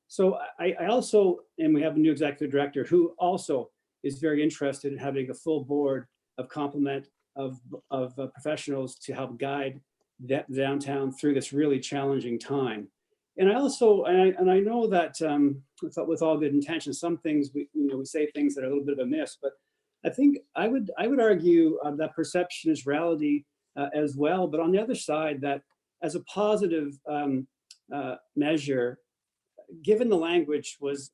So I also, and we have a new executive director who also is very interested in having a full board of complement of professionals to help guide that downtown through this really challenging time. And I also, and I know that with all good intentions, some things we say things that are a little bit of a miss, but I think I would argue that perception is reality as well. But on the other side, that as a positive measure, given the language was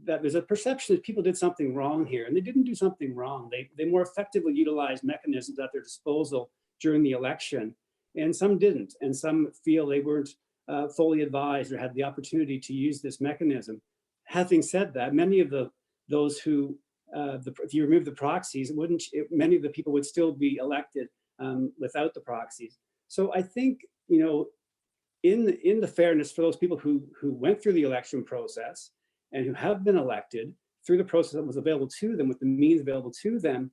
that there's a perception that people did something wrong here, and they didn't do something wrong. They more effectively utilized mechanisms at their disposal during the election, and some didn't, and some feel they weren't fully advised or had the opportunity to use this mechanism. Having said that, many of those who, if you remove the proxies, many of the people would still be elected without the proxies. So I think, in the fairness for those people who went through the election process and who have been elected through the process that was available to them with the means available to them,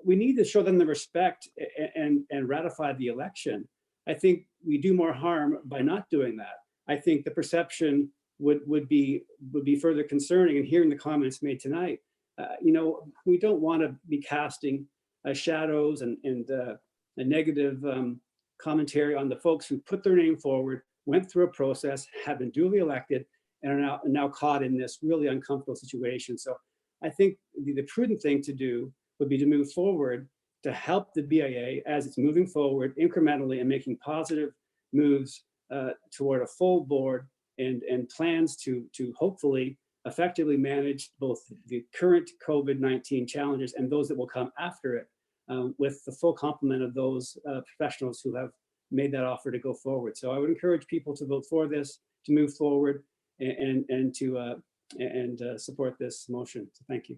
we need to show them the respect and ratify the election. I think we do more harm by not doing that. I think the perception would be further concerning. And hearing the comments made tonight, we don't want to be casting shadows and a negative commentary on the folks who put their name forward, went through a process, have been duly elected, and are now caught in this really uncomfortable situation. So I think the prudent thing to do would be to move forward to help the BIA as it's moving forward incrementally and making positive moves toward a full board and plans to hopefully effectively manage both the current COVID-19 challenges and those that will come after it, with the full complement of those professionals who have made that offer to go forward. So I would encourage people to vote for this, to move forward, and to support this motion. So thank you.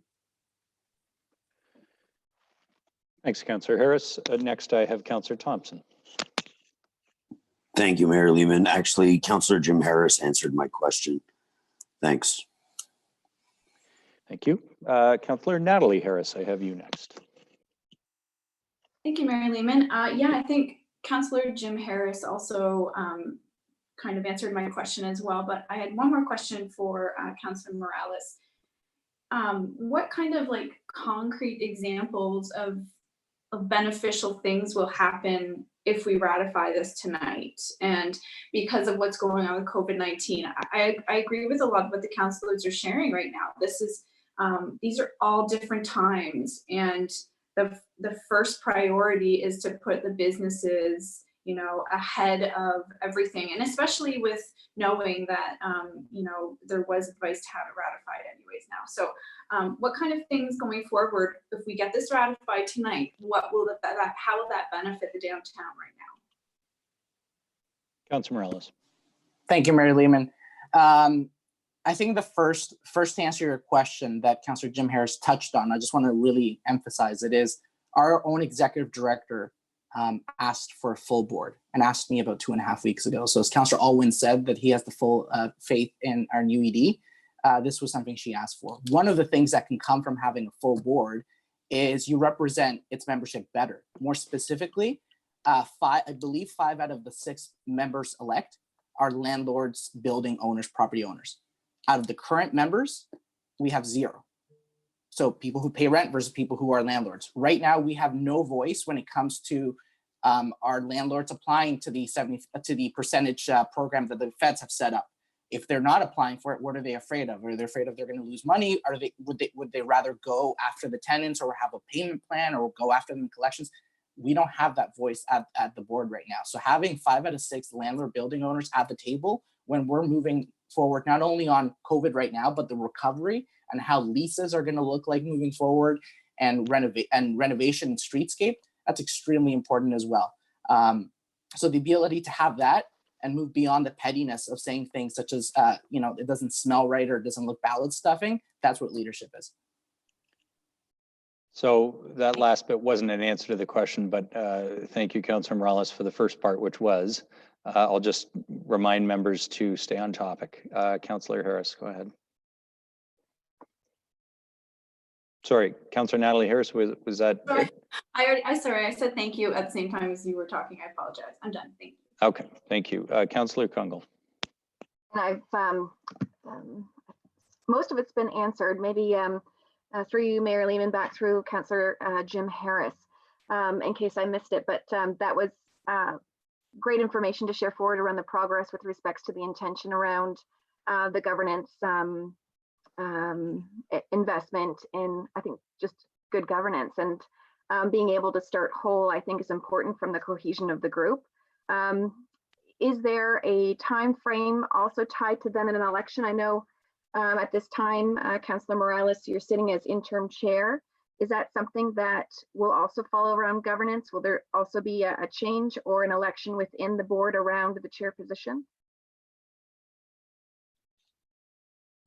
Thanks, Councillor Harris. Next, I have Councillor Thompson. Thank you, Mayor Lehman. Actually, Councillor Jim Harris answered my question. Thanks. Thank you. Councillor Natalie Harris, I have you next. Thank you, Mayor Lehman. Yeah, I think Councillor Jim Harris also kind of answered my question as well, but I had one more question for Councillor Morales. What kind of like concrete examples of beneficial things will happen if we ratify this tonight? And because of what's going on with COVID-19, I agree with a lot of what the councillors are sharing right now. This is these are all different times, and the first priority is to put the businesses, you know, ahead of everything, and especially with knowing that you know, there was advice to have it ratified anyways now. So what kind of things going forward, if we get this ratified tonight, what will how will that benefit the downtown right now? Councillor Morales. Thank you, Mayor Lehman. I think the first to answer your question that Councillor Jim Harris touched on, I just want to really emphasize it, is our own executive director asked for a full board and asked me about 2.5 weeks ago. So as Councillor Alwyn said that he has the full faith in our new ED, this was something she asked for. One of the things that can come from having a full board is you represent its membership better. More specifically, I believe 5 out of the 6 members elect are landlords, building owners, property owners. Out of the current members, we have 0. So people who pay rent versus people who are landlords. Right now, we have no voice when it comes to our landlords applying to the percentage program that the feds have set up. If they're not applying for it, what are they afraid of? Are they afraid of they're going to lose money? Would they rather go after the tenants or have a payment plan or go after them in collections? We don't have that voice at the board right now. So having 5 out of 6 landlord building owners at the table when we're moving forward, not only on COVID right now, but the recovery and how leases are going to look like moving forward, and renovation and streetscape, that's extremely important as well. So the ability to have that and move beyond the pettiness of saying things such as, you know, it doesn't smell right or it doesn't look ballot stuffing, that's what leadership is. So that last bit wasn't an answer to the question, but thank you, Councillor Morales, for the first part, which was, I'll just remind members to stay on topic. Councillor Harris, go ahead. Sorry, Councillor Natalie Harris, was that? Sorry, sorry, I said thank you at the same time as you were talking. I apologize. I'm done. Thank you. Okay, thank you. Councillor Kungle. I've most of it's been answered. Maybe through you, Mayor Lehman, back through Councillor Jim Harris, in case I missed it. But that was great information to share forward around the progress with respects to the intention around the governance investment in, I think, just good governance, and being able to start whole, I think, is important from the cohesion of the group. Is there a time frame also tied to then an election? I know at this time, Councillor Morales, you're sitting as interim chair. Is that something that will also follow around governance? Will there also be a change or an election within the board around the chair position?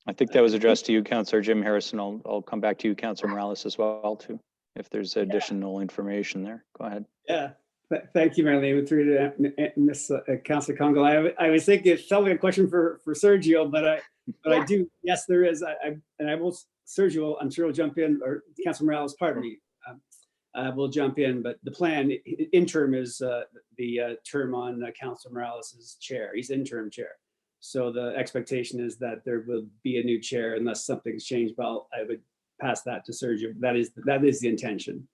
I think that was addressed to you, Councillor Jim Harris, and I'll come back to you, Councillor Morales, as well, too, if there's additional information there. Go ahead. Yeah. Thank you, Mayor Lehman. Through to Ms. Councillor Kungle. I was thinking it's probably a question for Sergio, but I do. Yes, there is. And I will. Sergio, I'm sure will jump in, or Councillor Morales, pardon me, will jump in. But the plan interim is the term on Councillor Morales's chair. He's interim chair. So the expectation is that there will be a new chair unless something's changed. But I would pass that to Sergio. That is the intention.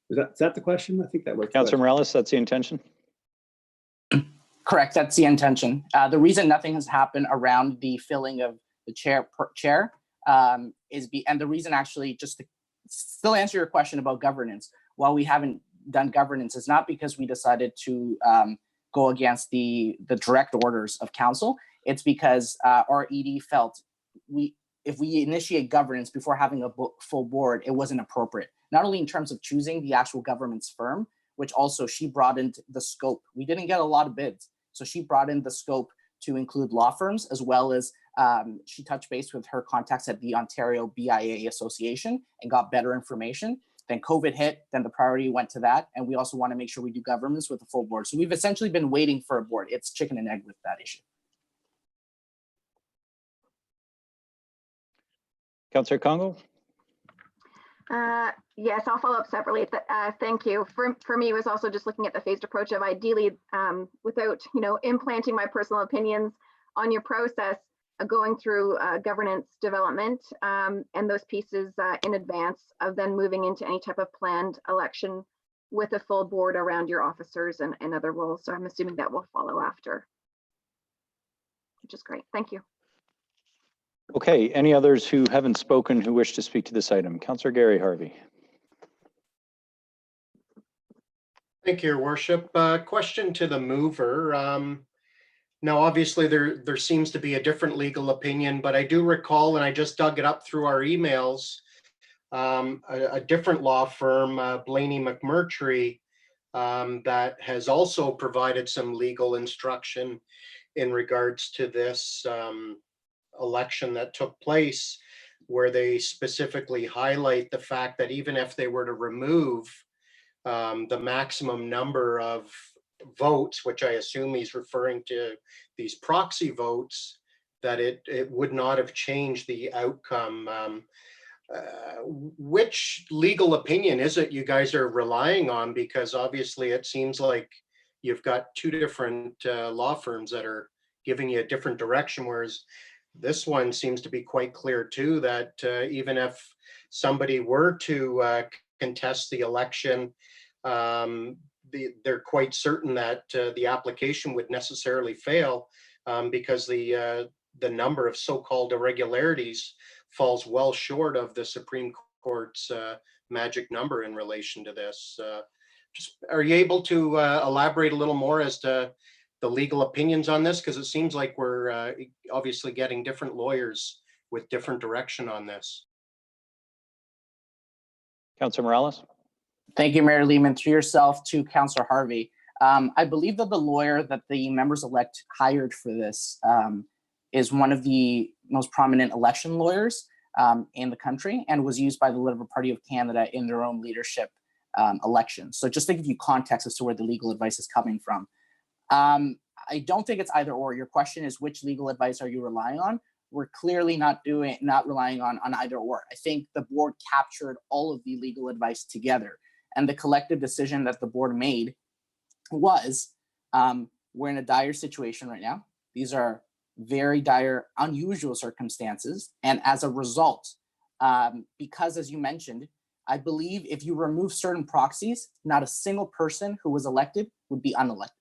Is that the question? I think that works. Councillor Morales, that's the intention? Correct, that's the intention. The reason nothing has happened around the filling of the chair and the reason, actually, just to still answer your question about governance, while we haven't done governance is not because we decided to go against the direct orders of council. It's because our ED felt if we initiate governance before having a full board, it wasn't appropriate. Not only in terms of choosing the actual government's firm, which also she brought in the scope. We didn't get a lot of bids, so she brought in the scope to include law firms, as well as she touched base with her contacts at the Ontario BIA Association and got better information. Then COVID hit, then the priority went to that. And we also want to make sure we do governance with a full board. So we've essentially been waiting for a board. It's chicken and egg with that issue. Councillor Congo? Yes, I'll follow up separately. Thank you. For me, it was also just looking at the phased approach of ideally, without implanting my personal opinions on your process, going through governance development and those pieces in advance of then moving into any type of planned election with a full board around your officers and other roles. So I'm assuming that will follow after, which is great. Thank you. Okay, any others who haven't spoken who wish to speak to this item? Councillor Gary Harvey. Thank you, Your Worship. Question to the mover. Now, obviously, there seems to be a different legal opinion, but I do recall, and I just dug it up through our emails, a different law firm, Blaney McMurtry, that has also provided some legal instruction in regards to this election that took place, where they specifically highlight the fact that even if they were to remove the maximum number of votes, which I assume he's referring to these proxy votes, that it would not have changed the outcome. Which legal opinion is it you guys are relying on? Because obviously it seems like you've got two different law firms that are giving you a different direction, whereas this one seems to be quite clear too, that even if somebody were to contest the election, they're quite certain that the application would necessarily fail because the number of so-called irregularities falls well short of the Supreme Court's magic number in relation to this. Just are you able to elaborate a little more as to the legal opinions on this? Because it seems like we're obviously getting different lawyers with different direction on this. Councillor Morales. Thank you, Mayor Lehman. Through yourself to Councillor Harvey. I believe that the lawyer that the members-elect hired for this is one of the most prominent election lawyers in the country and was used by the Liberal Party of Canada in their own leadership elections. So just to give you context as to where the legal advice is coming from. I don't think it's either or. Your question is, which legal advice are you relying on? We're clearly not relying on either or. I think the board captured all of the legal advice together. And the collective decision that the board made was, we're in a dire situation right now. These are very dire, unusual circumstances. And as a result, because as you mentioned, I believe if you remove certain proxies, not a single person who was elected would be unelected.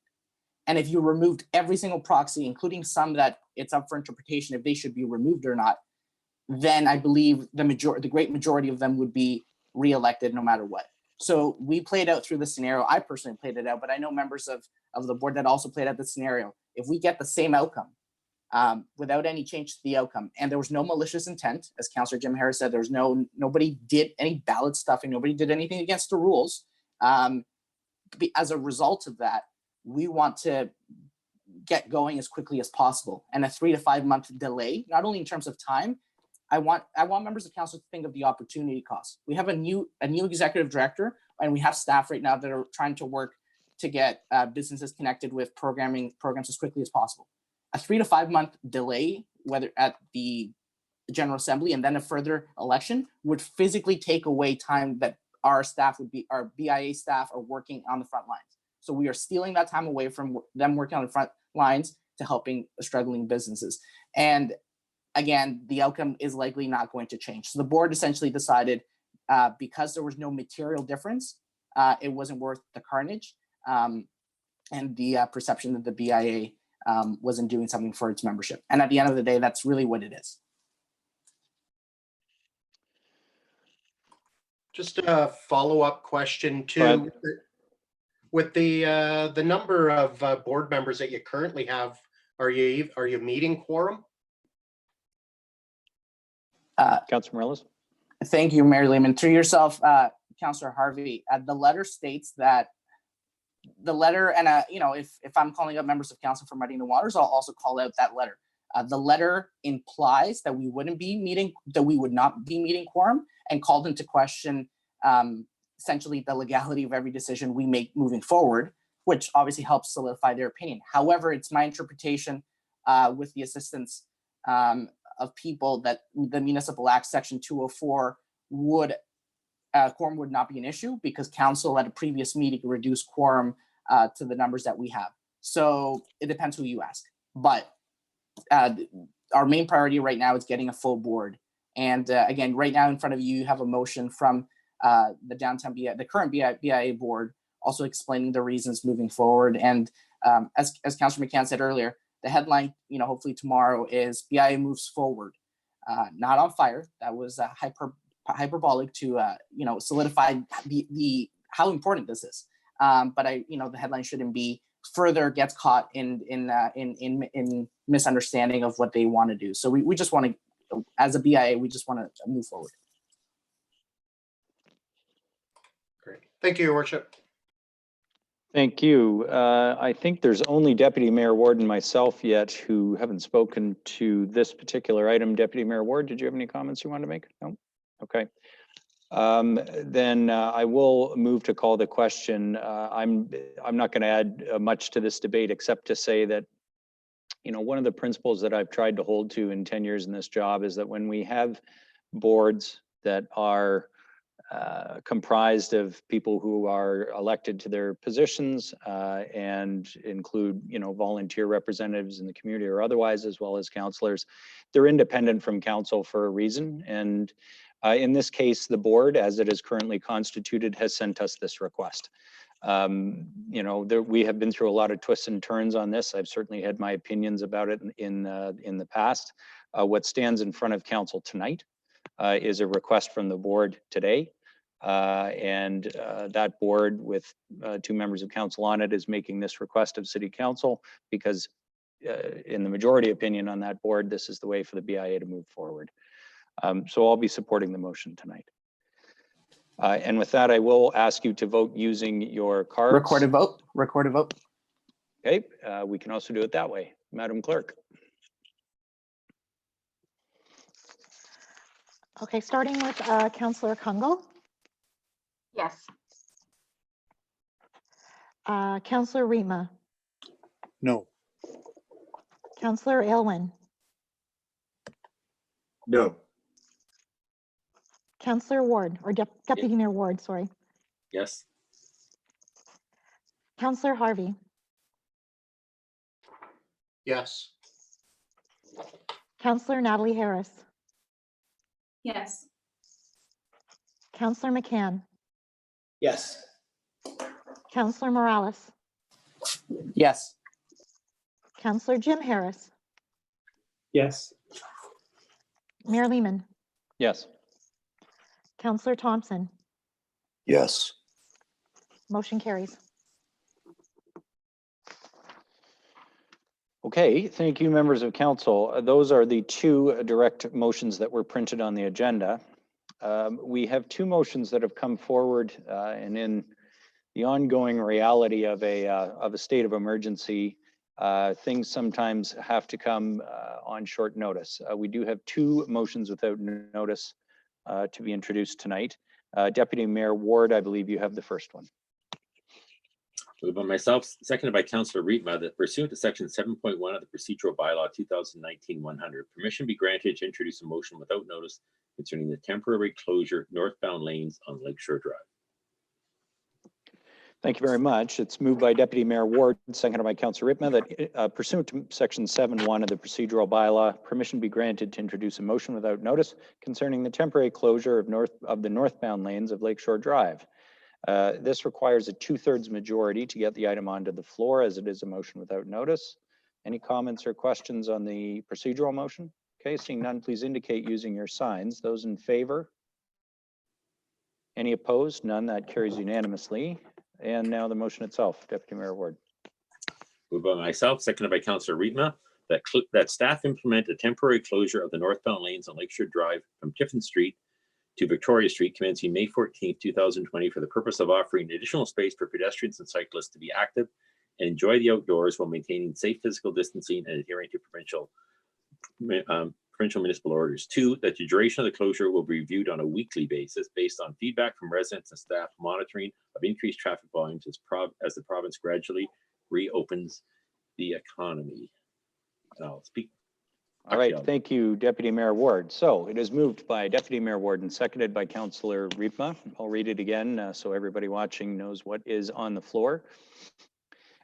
And if you removed every single proxy, including some that it's up for interpretation if they should be removed or not, then I believe the great majority of them would be reelected no matter what. So we played out through the scenario. I personally played it out, but I know members of the board that also played out the scenario. If we get the same outcome without any change to the outcome, and there was no malicious intent, as Councillor Jim Harris said, there's nobody did any ballot stuffing, nobody did anything against the rules. As a result of that, we want to get going as quickly as possible. And a 3 to 5 month delay, not only in terms of time, I want members of council to think of the opportunity cost. We have a new executive director, and we have staff right now that are trying to work to get businesses connected with programs as quickly as possible. A 3 to 5 month delay, whether at the General Assembly and then a further election, would physically take away time that our BIA staff are working on the front lines. So we are stealing that time away from them working on the front lines to helping struggling businesses. And again, the outcome is likely not going to change. So the board essentially decided because there was no material difference, it wasn't worth the carnage and the perception that the BIA wasn't doing something for its membership. And at the end of the day, that's really what it is. Just a follow-up question too. With the number of board members that you currently have, are you meeting quorum? Councilor Morales? Thank you, Mayor Lehman. Through yourself, Councillor Harvey, the letter states that the letter, and you know, if I'm calling up members of council for muddying the waters, I'll also call out that letter. The letter implies that we would not be meeting quorum, and called into question essentially the legality of every decision we make moving forward, which obviously helps solidify their opinion. However, it's my interpretation with the assistance of people that the Municipal Act Section 204 quorum would not be an issue because council at a previous meeting reduced quorum to the numbers that we have. So it depends who you ask. But our main priority right now is getting a full board. And again, right now in front of you, you have a motion from the current BIA board, also explaining the reasons moving forward. And as Councillor McCann said earlier, the headline, you know, hopefully tomorrow is BIA moves forward, not on fire. That was hyperbolic to you know, solidify the how important this is. But the headline shouldn't be further gets caught in misunderstanding of what they want to do. So we just want to, as a BIA, we just want to move forward. Great. Thank you, Your Worship. Thank you. I think there's only Deputy Mayor Ward and myself yet who haven't spoken to this particular item. Deputy Mayor Ward, did you have any comments you wanted to make? No? Okay. Then I will move to call the question. I'm not going to add much to this debate except to say that, you know, one of the principles that I've tried to hold to in 10 years in this job is that when we have boards that are comprised of people who are elected to their positions and include, you know, volunteer representatives in the community or otherwise, as well as councillors, they're independent from council for a reason. And in this case, the board, as it is currently constituted, has sent us this request. You know, we have been through a lot of twists and turns on this. I've certainly had my opinions about it in the past. What stands in front of council tonight is a request from the board today. And that board with 2 members of council on it is making this request of City Council because in the majority opinion on that board, this is the way for the BIA to move forward. So I'll be supporting the motion tonight. And with that, I will ask you to vote using your cards. Recorded vote. Recorded vote. Okay, we can also do it that way. Madam Clerk. Okay, starting with Councillor Kungle, Yes. Councillor Rima, No. Councillor Aylwin, No. Councillor Ward, or Deputy Mayor Ward, sorry. Yes. Councillor Harvey, Yes. Councillor Natalie Harris, Yes. Councillor McCann, Yes. Councillor Morales, Yes. Councillor Jim Harris, Yes. Mayor Lehman, Yes. Councillor Thompson, Yes. motion carries. Okay, thank you, members of council. Those are the 2 direct motions that were printed on the agenda. We have 2 motions that have come forward, and in the ongoing reality of a state of emergency, things sometimes have to come on short notice. We do have 2 motions without notice to be introduced tonight. Deputy Mayor Ward, I believe you have the first one. Moved by myself, seconded by Councillor Rietma, that pursuant to section 7.1 of the procedural bylaw 2019-100, permission be granted to introduce a motion without notice concerning the temporary closure of northbound lanes on Lakeshore Drive. Thank you very much. It's moved by Deputy Mayor Ward, seconded by Councillor Rietma, that pursuant to section 7.1 of the procedural bylaw, permission be granted to introduce a motion without notice concerning the temporary closure of the northbound lanes of Lakeshore Drive. This requires a 2/3 majority to get the item onto the floor, as it is a motion without notice. Any comments or questions on the procedural motion? Okay, seeing none, please indicate using your signs. Those in favor? Any opposed? None. That carries unanimously. And now the motion itself, Deputy Mayor Ward. Moved by myself, seconded by Councillor Rietma, that staff implement a temporary closure of the northbound lanes on Lakeshore Drive from Tiffin Street to Victoria Street commencing May 14th, 2020 for the purpose of offering additional space for pedestrians and cyclists to be active and enjoy the outdoors while maintaining safe physical distancing and adhering to provincial municipal orders. 2, that the duration of the closure will be reviewed on a weekly basis based on feedback from residents and staff monitoring of increased traffic volumes as the province gradually reopens the economy. I'll speak. All right, thank you, Deputy Mayor Ward. So it is moved by Deputy Mayor Ward and seconded by Councillor Rietma. I'll read it again so everybody watching knows what is on the floor.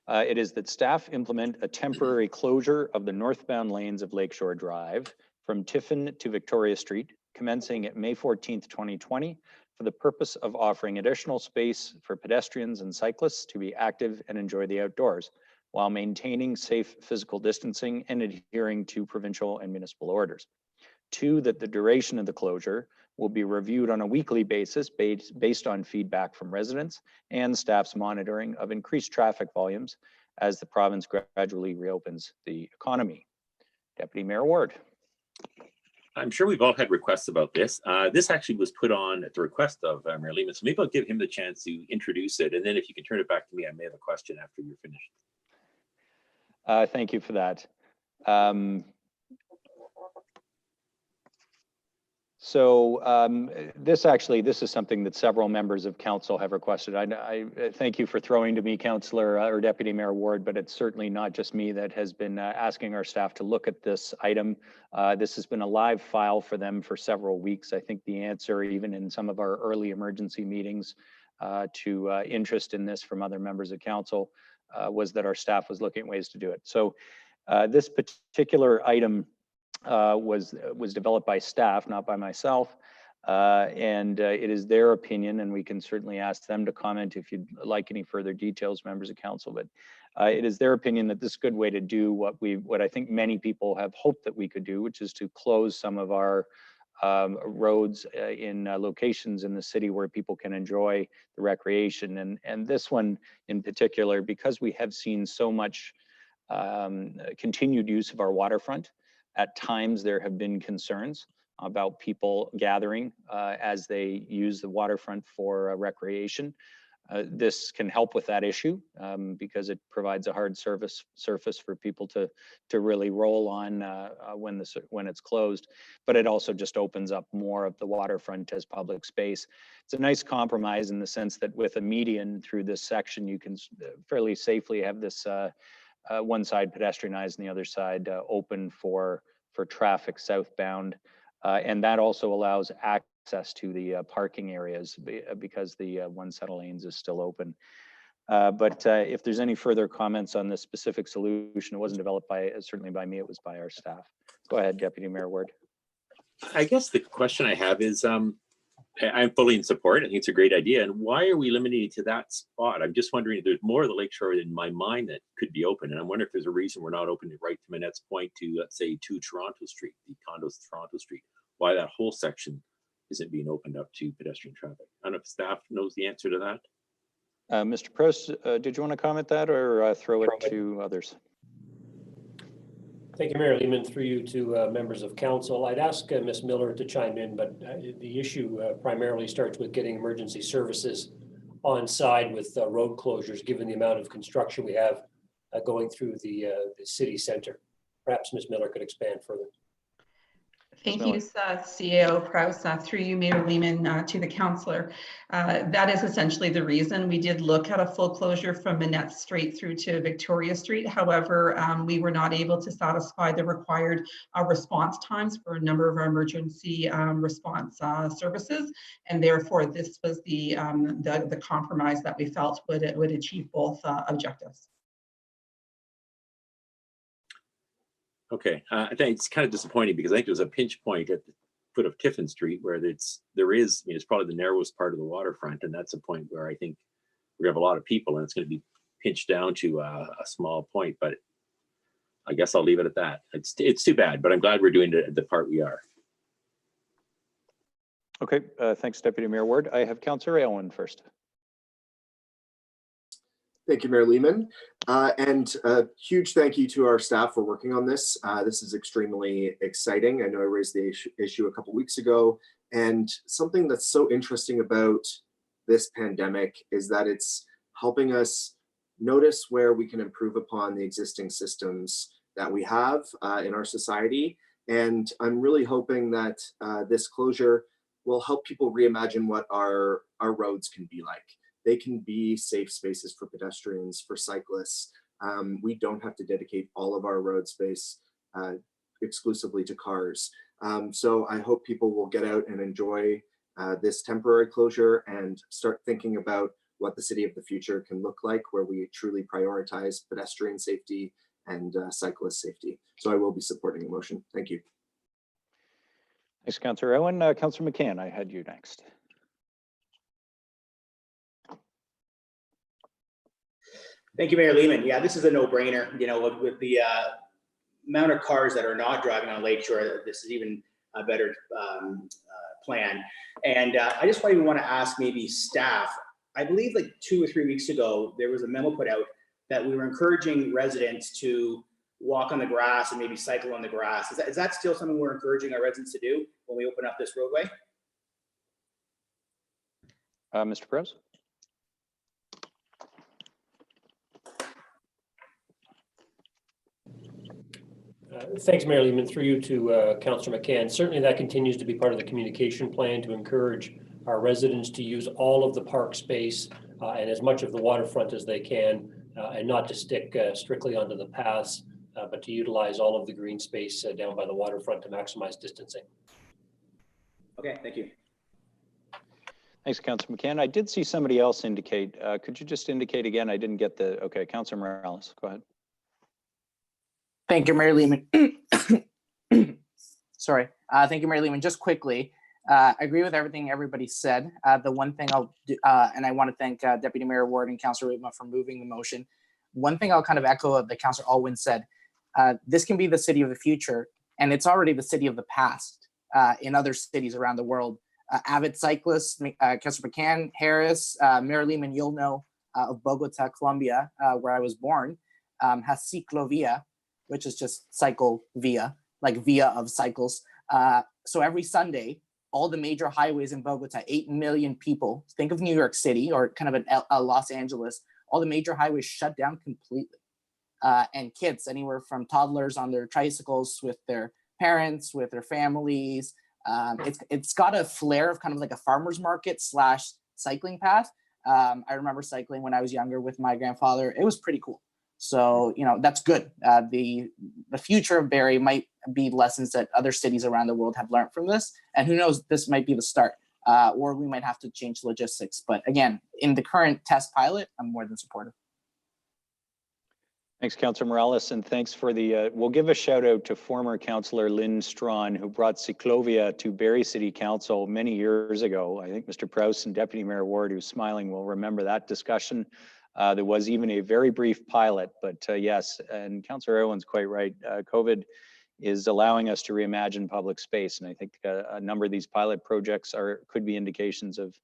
It is that staff implement a temporary closure of the northbound lanes of Lakeshore Drive from Tiffin to Victoria Street, commencing at May 14th, 2020, for the purpose of offering additional space for pedestrians and cyclists to be active and enjoy the outdoors, while maintaining safe physical distancing and adhering to provincial and municipal orders. 2, that the duration of the closure will be reviewed on a weekly basis based on feedback from residents and staff's monitoring of increased traffic volumes as the province gradually reopens the economy. Deputy Mayor Ward. I'm sure we've all had requests about this. This actually was put on at the request of Mayor Lehman, so maybe I'll give him the chance to introduce it, and then if you can turn it back to me, I may have a question after you're finished. Thank you for that. This is something that several members of council have requested. I thank you for throwing to me, Councillor or Deputy Mayor Ward, but it's certainly not just me that has been asking our staff to look at this item. This has been a live file for them for several weeks. I think the answer, even in some of our early emergency meetings, to interest in this from other members of council was that our staff was looking at ways to do it. So this particular item was developed by staff, not by myself, and it is their opinion, and we can certainly ask them to comment if you'd like any further details, members of council, but it is their opinion that this is a good way to do what I think many people have hoped that we could do, which is to close some of our roads in locations in the city where people can enjoy the recreation. And this one in particular, because we have seen so much continued use of our waterfront, at times there have been concerns about people gathering as they use the waterfront for recreation. This can help with that issue because it provides a hard surface for people to really roll on when it's closed, but it also just opens up more of the waterfront as public space. It's a nice compromise in the sense that with a median through this section, you can fairly safely have this one side pedestrianized and the other side open for traffic southbound. And that also allows access to the parking areas because the one set of lanes is still open. But if there's any further comments on this specific solution, it wasn't developed certainly by me, it was by our staff. Go ahead, Deputy Mayor Ward. I guess the question I have is, I'm fully in support. I think it's a great idea. And why are we limiting it to that spot? I'm just wondering if there's more of the lakeshore in my mind that could be open. And I wonder if there's a reason we're not opening right to Manette's point to, let's say, to Toronto Street, the condos Toronto Street, why that whole section isn't being opened up to pedestrian traffic. I don't know if staff knows the answer to that. Mr. Prost, did you want to comment that or throw it to others? Thank you, Mayor Lehman. Through you to members of council. I'd ask Ms. Miller to chime in, but the issue primarily starts with getting emergency services on side with road closures, given the amount of construction we have going through the city center. Perhaps Ms. Miller could expand further. Thank you, CEO Prowse. Through you, Mayor Lehman, to the councillor. That is essentially the reason we did look at a full closure from Manette Street through to Victoria Street. However, we were not able to satisfy the required response times for a number of our emergency response services, and therefore this was the compromise that we felt would achieve both objectives. Okay, I think it's kind of disappointing because I think there's a pinch point at the foot of Tiffin Street where it's probably the narrowest part of the waterfront, and that's a point where I think we have a lot of people and it's going to be pinched down to a small point. But I guess I'll leave it at that. It's too bad, but I'm glad we're doing the part we are. Okay, thanks, Deputy Mayor Ward. I have Councillor Aylwin first. Thank you, Mayor Lehman. And a huge thank you to our staff for working on this. This is extremely exciting. I know I raised the issue a couple weeks ago, and something that's so interesting about this pandemic is that it's helping us notice where we can improve upon the existing systems that we have in our society. And I'm really hoping that this closure will help people reimagine what our roads can be like. They can be safe spaces for pedestrians, for cyclists. We don't have to dedicate all of our road space exclusively to cars. So I hope people will get out and enjoy this temporary closure and start thinking about what the city of the future can look like, where we truly prioritize pedestrian safety and cyclist safety. So I will be supporting the motion. Thank you. Thanks, Councillor Owen. Councillor McCann, I had you next. Thank you, Mayor Lehman. Yeah, this is a no-brainer. You know, with the amount of cars that are not driving on Lakeshore, this is even a better plan. And I just want to ask maybe staff, I believe like 2 or 3 weeks ago, there was a memo put out that we were encouraging residents to walk on the grass and maybe cycle on the grass. Is that still something we're encouraging our residents to do when we open up this roadway? Mr. Prowse? Thanks, Mayor Lehman. Through you to Councillor McCann. Certainly that continues to be part of the communication plan to encourage our residents to use all of the park space and as much of the waterfront as they can, and not to stick strictly onto the paths, but to utilize all of the green space down by the waterfront to maximize distancing. Okay, thank you. Thanks, Councillor McCann. I did see somebody else indicate. Could you just indicate again? I didn't get the, okay, Councillor Morales, go ahead. Thank you, Mayor Lehman. Sorry. Thank you, Mayor Lehman. Just quickly, I agree with everything everybody said. The one thing I'll do, and I want to thank Deputy Mayor Ward and Councillor Ritma for moving the motion. One thing I'll kind of echo of the Councillor Alwyn said, this can be the city of the future, and it's already the city of the past in other cities around the world. Avid cyclists, Councillor McCann, Harris, Mayor Lehman, you'll know of Bogota, Colombia, where I was born, has ciclovia, which is just cycle via, like via of cycles. So every Sunday, all the major highways in Bogota, 8 million people, think of New York City or kind of a Los Angeles, all the major highways shut down completely. And kids, anywhere from toddlers on their tricycles with their parents, with their families. It's got a flair of kind of like a farmer's market / cycling path. I remember cycling when I was younger with my grandfather. It was pretty cool. So, you know, that's good. The future of Barrie might be lessons that other cities around the world have learned from this. And who knows, this might be the start, or we might have to change logistics. But again, in the current test pilot, I'm more than supportive. Thanks, Councillor Morales, and thanks for the, we'll give a shout out to former Councillor Lynn Strawn, who brought Ciclovia to Barrie City Council many years ago. I think Mr. Prowse and Deputy Mayor Ward, who's smiling, will remember that discussion. There was even a very brief pilot, but yes, and Councillor Owen's quite right. COVID is allowing us to reimagine public space, and I think a number of these pilot projects could be indications of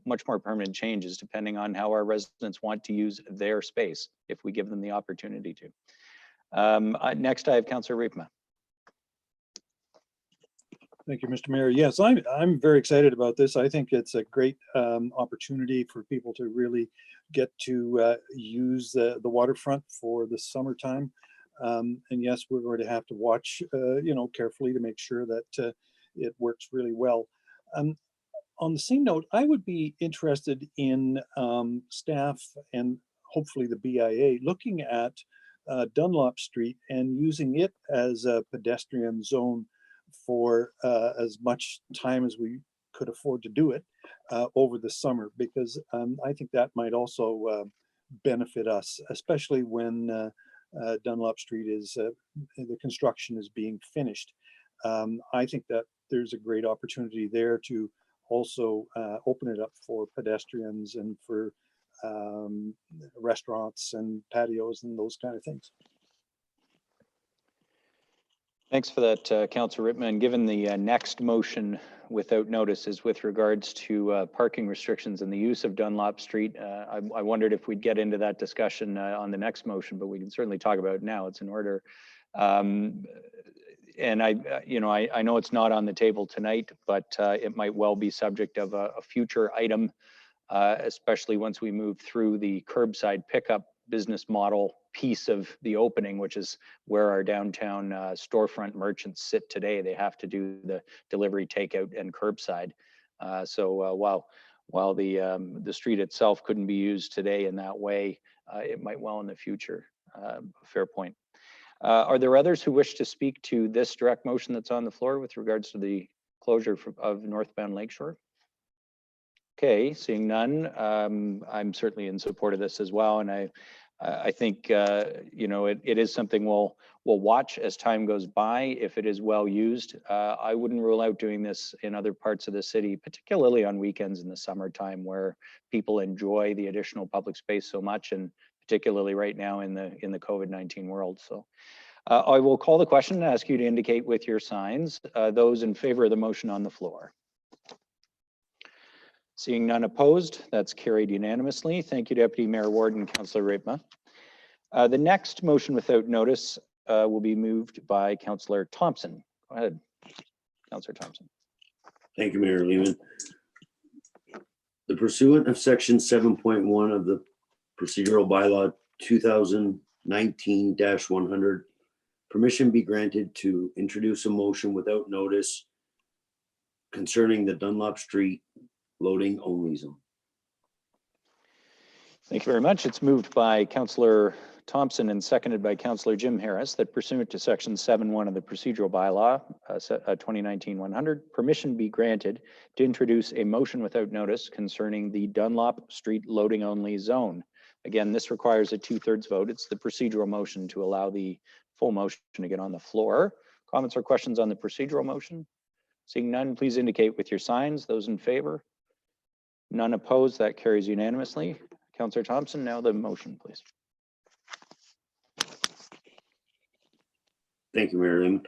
much more permanent changes, depending on how our residents want to use their space, if we give them the opportunity to. Next, I have Councillor Ritma. Thank you, Mr. Mayor. Yes, I'm very excited about this. I think it's a great opportunity for people to really get to use the waterfront for the summertime. And yes, we're going to have to watch, you know, carefully to make sure that it works really well. On the same note, I would be interested in staff and hopefully the BIA looking at Dunlop Street and using it as a pedestrian zone for as much time as we could afford to do it over the summer, because I think that might also benefit us, especially when Dunlop Street is, the construction is being finished. I think that there's a great opportunity there to also open it up for pedestrians and for restaurants and patios and those kind of things. Thanks for that, Councillor Rittman. Given the next motion without notice is with regards to parking restrictions and the use of Dunlop Street, I wondered if we'd get into that discussion on the next motion, but we can certainly talk about it now. It's in order. And I know it's not on the table tonight, but it might well be subject of a future item, especially once we move through the curbside pickup business model piece of the opening, which is where our downtown storefront merchants sit today. They have to do the delivery, takeout, and curbside. So while the street itself couldn't be used today in that way, it might well in the future. Fair point. Are there others who wish to speak to this direct motion that's on the floor with regards to the closure of northbound Lakeshore? Okay, seeing none, I'm certainly in support of this as well, and I think it is something we'll watch as time goes by. If it is well used, I wouldn't rule out doing this in other parts of the city, particularly on weekends in the summertime, where people enjoy the additional public space so much, and particularly right now in the COVID-19 world. So I will call the question and ask you to indicate with your signs those in favor of the motion on the floor. Seeing none opposed, that's carried unanimously. Thank you, Deputy Mayor Warden, Councillor Riepma. The next motion without notice will be moved by Councillor Thompson. Go ahead, Councillor Thompson. Thank you, Mayor Lehman. The pursuant of section 7.1 of the procedural bylaw 2019-100, permission be granted to introduce a motion without notice concerning the Dunlop Street loading only zone. Thank you very much. It's moved by Councillor Thompson and seconded by Councillor Jim Harris that pursuant to section 7.1 of the procedural bylaw 2019-100, permission be granted to introduce a motion without notice concerning the Dunlop Street loading only zone. Again, this requires a 2/3 vote. It's the procedural motion to allow the full motion to get on the floor. Comments or questions on the procedural motion? Seeing none, please indicate with your signs. Those in favor? None opposed, that carries unanimously. Councillor Thompson, now the motion, please. Thank you, Mayor Lehman.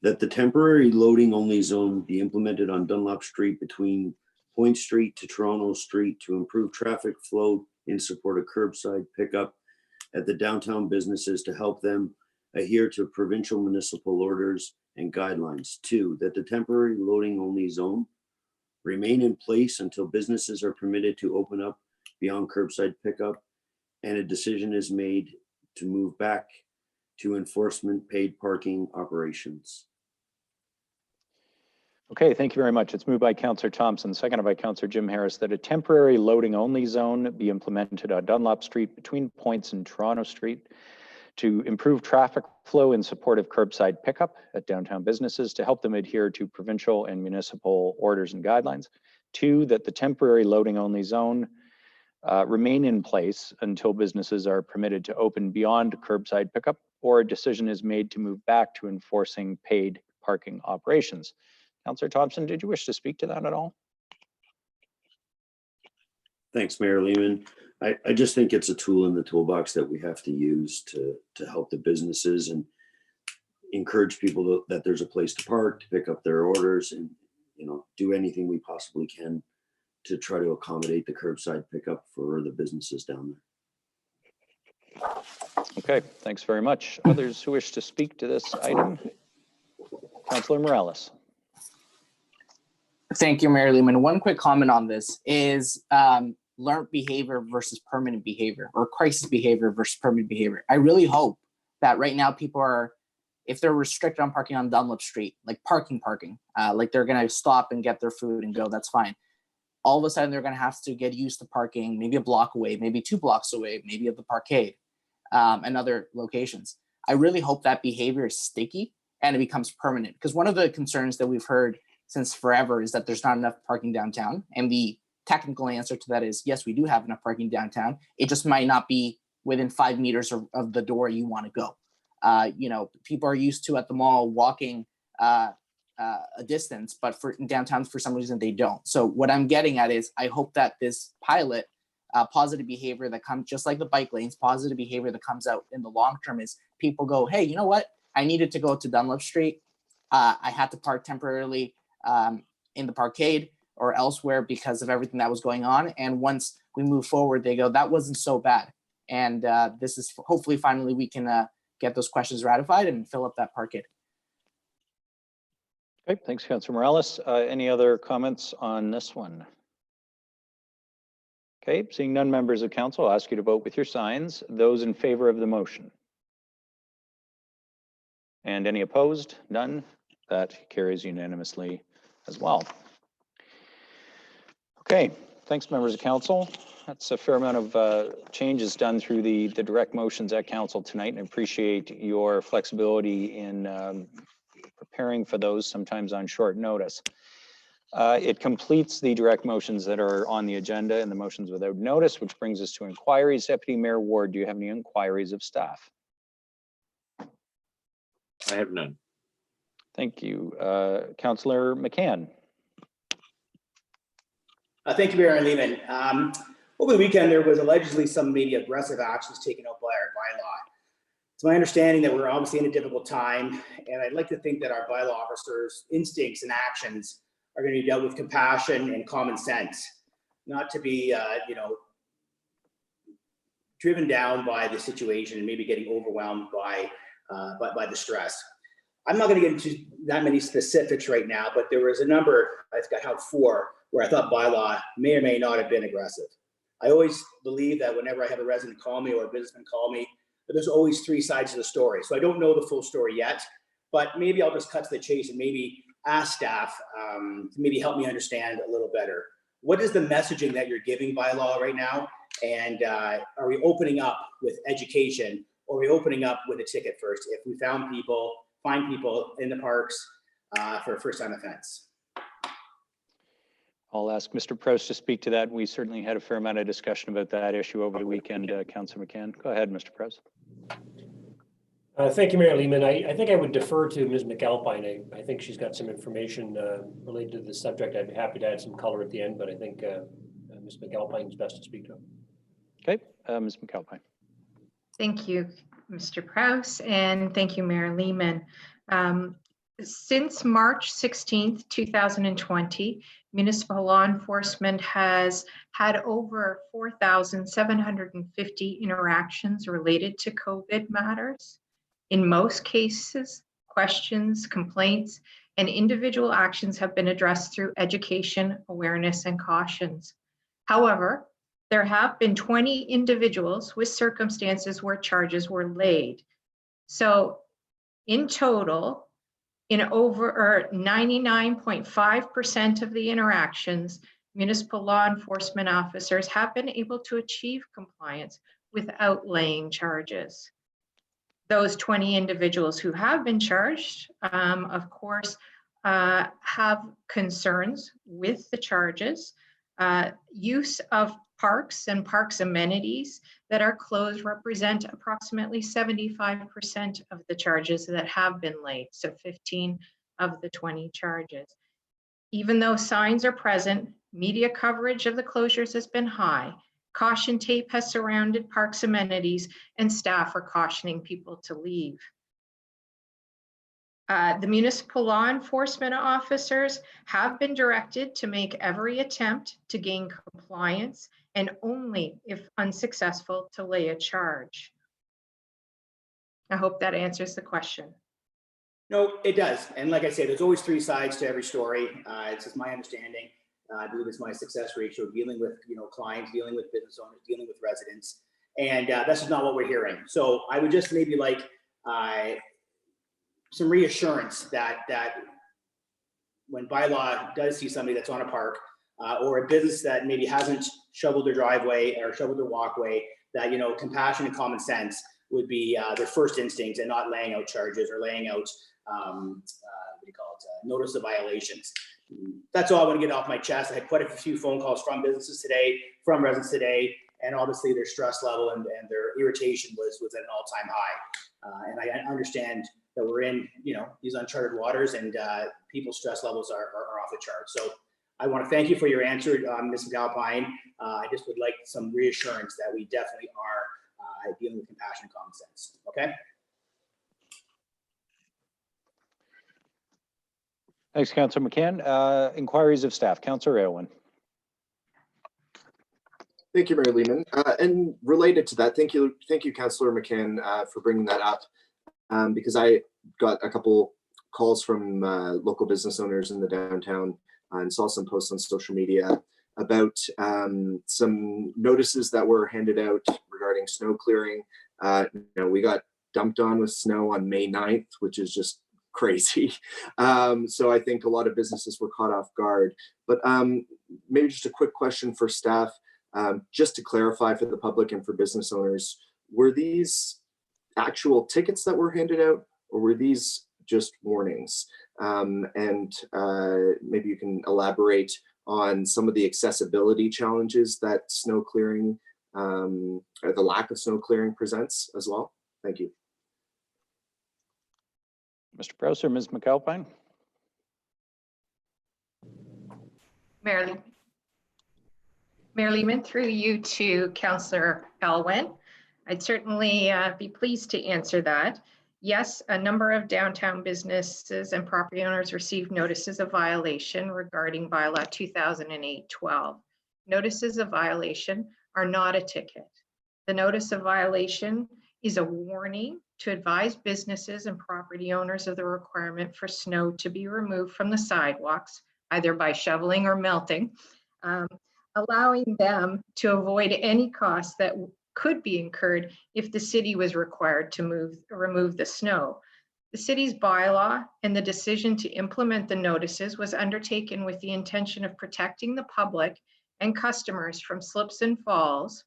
That the temporary loading only zone be implemented on Dunlop Street between Point Street to Toronto Street to improve traffic flow in support of curbside pickup at the downtown businesses to help them adhere to provincial municipal orders and guidelines. 2, that the temporary loading only zone remain in place until businesses are permitted to open up beyond curbside pickup and a decision is made to move back to enforcement paid parking operations. Okay, thank you very much. It's moved by Councillor Thompson, seconded by Councillor Jim Harris, that a temporary loading only zone be implemented on Dunlop Street between Points and Toronto Street to improve traffic flow in support of curbside pickup at downtown businesses to help them adhere to provincial and municipal orders and guidelines. 2, that the temporary loading only zone remain in place until businesses are permitted to open beyond curbside pickup or a decision is made to move back to enforcing paid parking operations. Councillor Thompson, did you wish to speak to that at all? Thanks, Mayor Lehman. I just think it's a tool in the toolbox that we have to use to help the businesses and encourage people that there's a place to park, to pick up their orders, and do anything we possibly can to try to accommodate the curbside pickup for the businesses down there. Okay, thanks very much. Others who wish to speak to this item? Councillor Morales. Thank you, Mayor Lehman. One quick comment on this is learned behavior versus permanent behavior, or crisis behavior versus permanent behavior. I really hope that right now people are, if they're restricted on parking on Dunlop Street, like parking, like they're going to stop and get their food and go, that's fine. All of a sudden, they're going to have to get used to parking maybe a block away, maybe 2 blocks away, maybe at the parkade and other locations. I really hope that behavior is sticky and it becomes permanent, because one of the concerns that we've heard since forever is that there's not enough parking downtown. And the technical answer to that is, yes, we do have enough parking downtown. It just might not be within 5 meters of the door you want to go. People are used to at the mall walking a distance, but for downtown, for some reason, they don't. So what I'm getting at is I hope that this pilot positive behavior that comes, just like the bike lanes, positive behavior that comes out in the long term is people go, hey, you know what? I needed to go to Dunlop Street. I had to park temporarily in the parkade or elsewhere because of everything that was going on. And once we move forward, they go, that wasn't so bad. And this is hopefully finally we can get those questions ratified and fill up that parkade. Okay, thanks, Councilor Morales. Any other comments on this one? Okay, seeing none, members of council, I'll ask you to vote with your signs. Those in favor of the motion. And any opposed? None. That carries unanimously as well. Okay, thanks, members of council. That's a fair amount of changes done through the direct motions at council tonight, and I appreciate your flexibility in preparing for those, sometimes on short notice. It completes the direct motions that are on the agenda and the motions without notice, which brings us to inquiries. Deputy Mayor Ward, do you have any inquiries of staff? I have none. Thank you. Councillor McCann. Thank you, Mayor Lehman. Over the weekend, there was allegedly some maybe aggressive actions taken out by our bylaw. It's my understanding that we're obviously in a difficult time, and I'd like to think that our bylaw officers' instincts and actions are going to be dealt with compassion and common sense, not to be, driven down by the situation and maybe getting overwhelmed by the stress. I'm not going to get into that many specifics right now, but there was a number, I think I have 4, where I thought bylaw may or may not have been aggressive. I always believe that whenever I have a resident call me or a businessman call me, that there's always 3 sides to the story. So I don't know the full story yet, but maybe I'll just cut to the chase and maybe ask staff to maybe help me understand a little better. What is the messaging that you're giving bylaw right now? And are we opening up with education, or are we opening up with a ticket first if we find people in the parks for a first-time offense? I'll ask Mr. Prowse to speak to that. We certainly had a fair amount of discussion about that issue over the weekend, Councillor McCann. Go ahead, Mr. Prowse. Thank you, Mayor Lehman. I think I would defer to Ms. McAlpine. I think she's got some information related to this subject. I'd be happy to add some color at the end, but I think Ms. McAlpine is best to speak to. Okay, Ms. McAlpine. Thank you, Mr. Prowse, and thank you, Mayor Lehman. Since March 16th, 2020, municipal law enforcement has had over 4,750 interactions related to COVID matters. In most cases, questions, complaints, and individual actions have been addressed through education, awareness, and cautions. However, there have been 20 individuals with circumstances where charges were laid. So in total, in over 99.5% of the interactions, municipal law enforcement officers have been able to achieve compliance without laying charges. Those 20 individuals who have been charged, of course, have concerns with the charges. Use of parks and parks amenities that are closed represent approximately 75% of the charges that have been laid, so 15 of the 20 charges. Even though signs are present, media coverage of the closures has been high. Caution tape has surrounded parks amenities, and staff are cautioning people to leave. The municipal law enforcement officers have been directed to make every attempt to gain compliance, and only if unsuccessful to lay a charge. I hope that answers the question. No, it does. And like I said, there's always 3 sides to every story. It's just my understanding. I believe it's my success ratio dealing with clients, dealing with business owners, dealing with residents. And that's just not what we're hearing. So I would just maybe like some reassurance that when bylaw does see somebody that's on a park or a business that maybe hasn't shoveled their driveway or shoveled their walkway, that compassion and common sense would be their first instincts, and not laying out charges or laying out notice of violations. That's all I want to get off my chest. I had quite a few phone calls from businesses today, from residents today, and obviously their stress level and their irritation was at an all-time high. And I understand that we're in these uncharted waters, and people's stress levels are off the chart. So I want to thank you for your answer, Ms. McAlpine. I just would like some reassurance that we definitely are dealing with compassion and common sense. Okay. Thanks, Councillor McCann. Inquiries of staff, Councillor Aylwin. Thank you, Mayor Lehman. And related to that, thank you, Councillor McCann, for bringing that up, because I got a couple calls from local business owners in the downtown and saw some posts on social media about some notices that were handed out regarding snow clearing. We got dumped on with snow on May 9th, which is just crazy. So I think a lot of businesses were caught off guard. But maybe just a quick question for staff. Just to clarify for the public and for business owners, were these actual tickets that were handed out, or were these just warnings? And maybe you can elaborate on some of the accessibility challenges that snow clearing, or the lack of snow clearing presents as well. Thank you. Mr. Prowse or Ms. McAlpine? Mayor Lehman, through you to Councillor Aylwin. I'd certainly be pleased to answer that. Yes, a number of downtown businesses and property owners received notices of violation regarding bylaw 2008-12. Notices of violation are not a ticket. The notice of violation is a warning to advise businesses and property owners of the requirement for snow to be removed from the sidewalks, either by shoveling or melting, allowing them to avoid any costs that could be incurred if the city was required to remove the snow. The city's bylaw and the decision to implement the notices was undertaken with the intention of protecting the public and customers from slips and falls,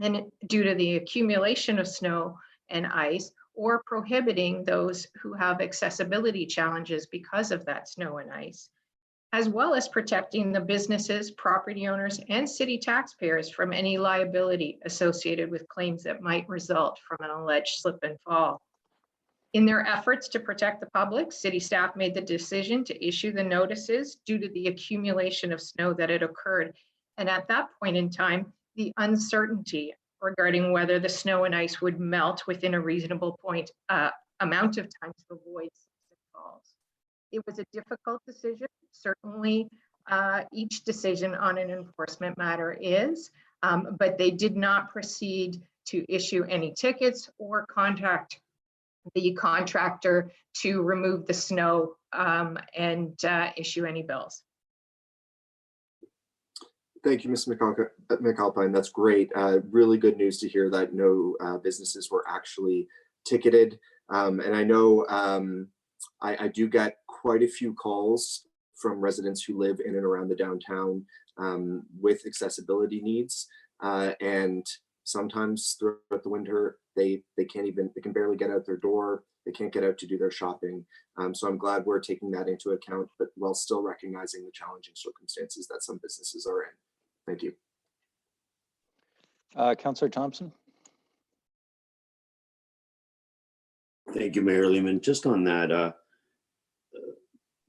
and due to the accumulation of snow and ice, or prohibiting those who have accessibility challenges because of that snow and ice, as well as protecting the businesses, property owners, and city taxpayers from any liability associated with claims that might result from an alleged slip and fall. In their efforts to protect the public, city staff made the decision to issue the notices due to the accumulation of snow that had occurred. And at that point in time, the uncertainty regarding whether the snow and ice would melt within a reasonable amount of time to avoid slips and falls. It was a difficult decision. Certainly, each decision on an enforcement matter is, but they did not proceed to issue any tickets or contact the contractor to remove the snow and issue any bills. Thank you, Ms. McAlpine. That's great. Really good news to hear that no businesses were actually ticketed. And I know I do get quite a few calls from residents who live in and around the downtown with accessibility needs. And sometimes throughout the winter, they can barely get out their door. They can't get out to do their shopping. So I'm glad we're taking that into account, but while still recognizing the challenging circumstances that some businesses are in. Thank you. Councillor Thompson. Thank you, Mayor Lehman. Just on that,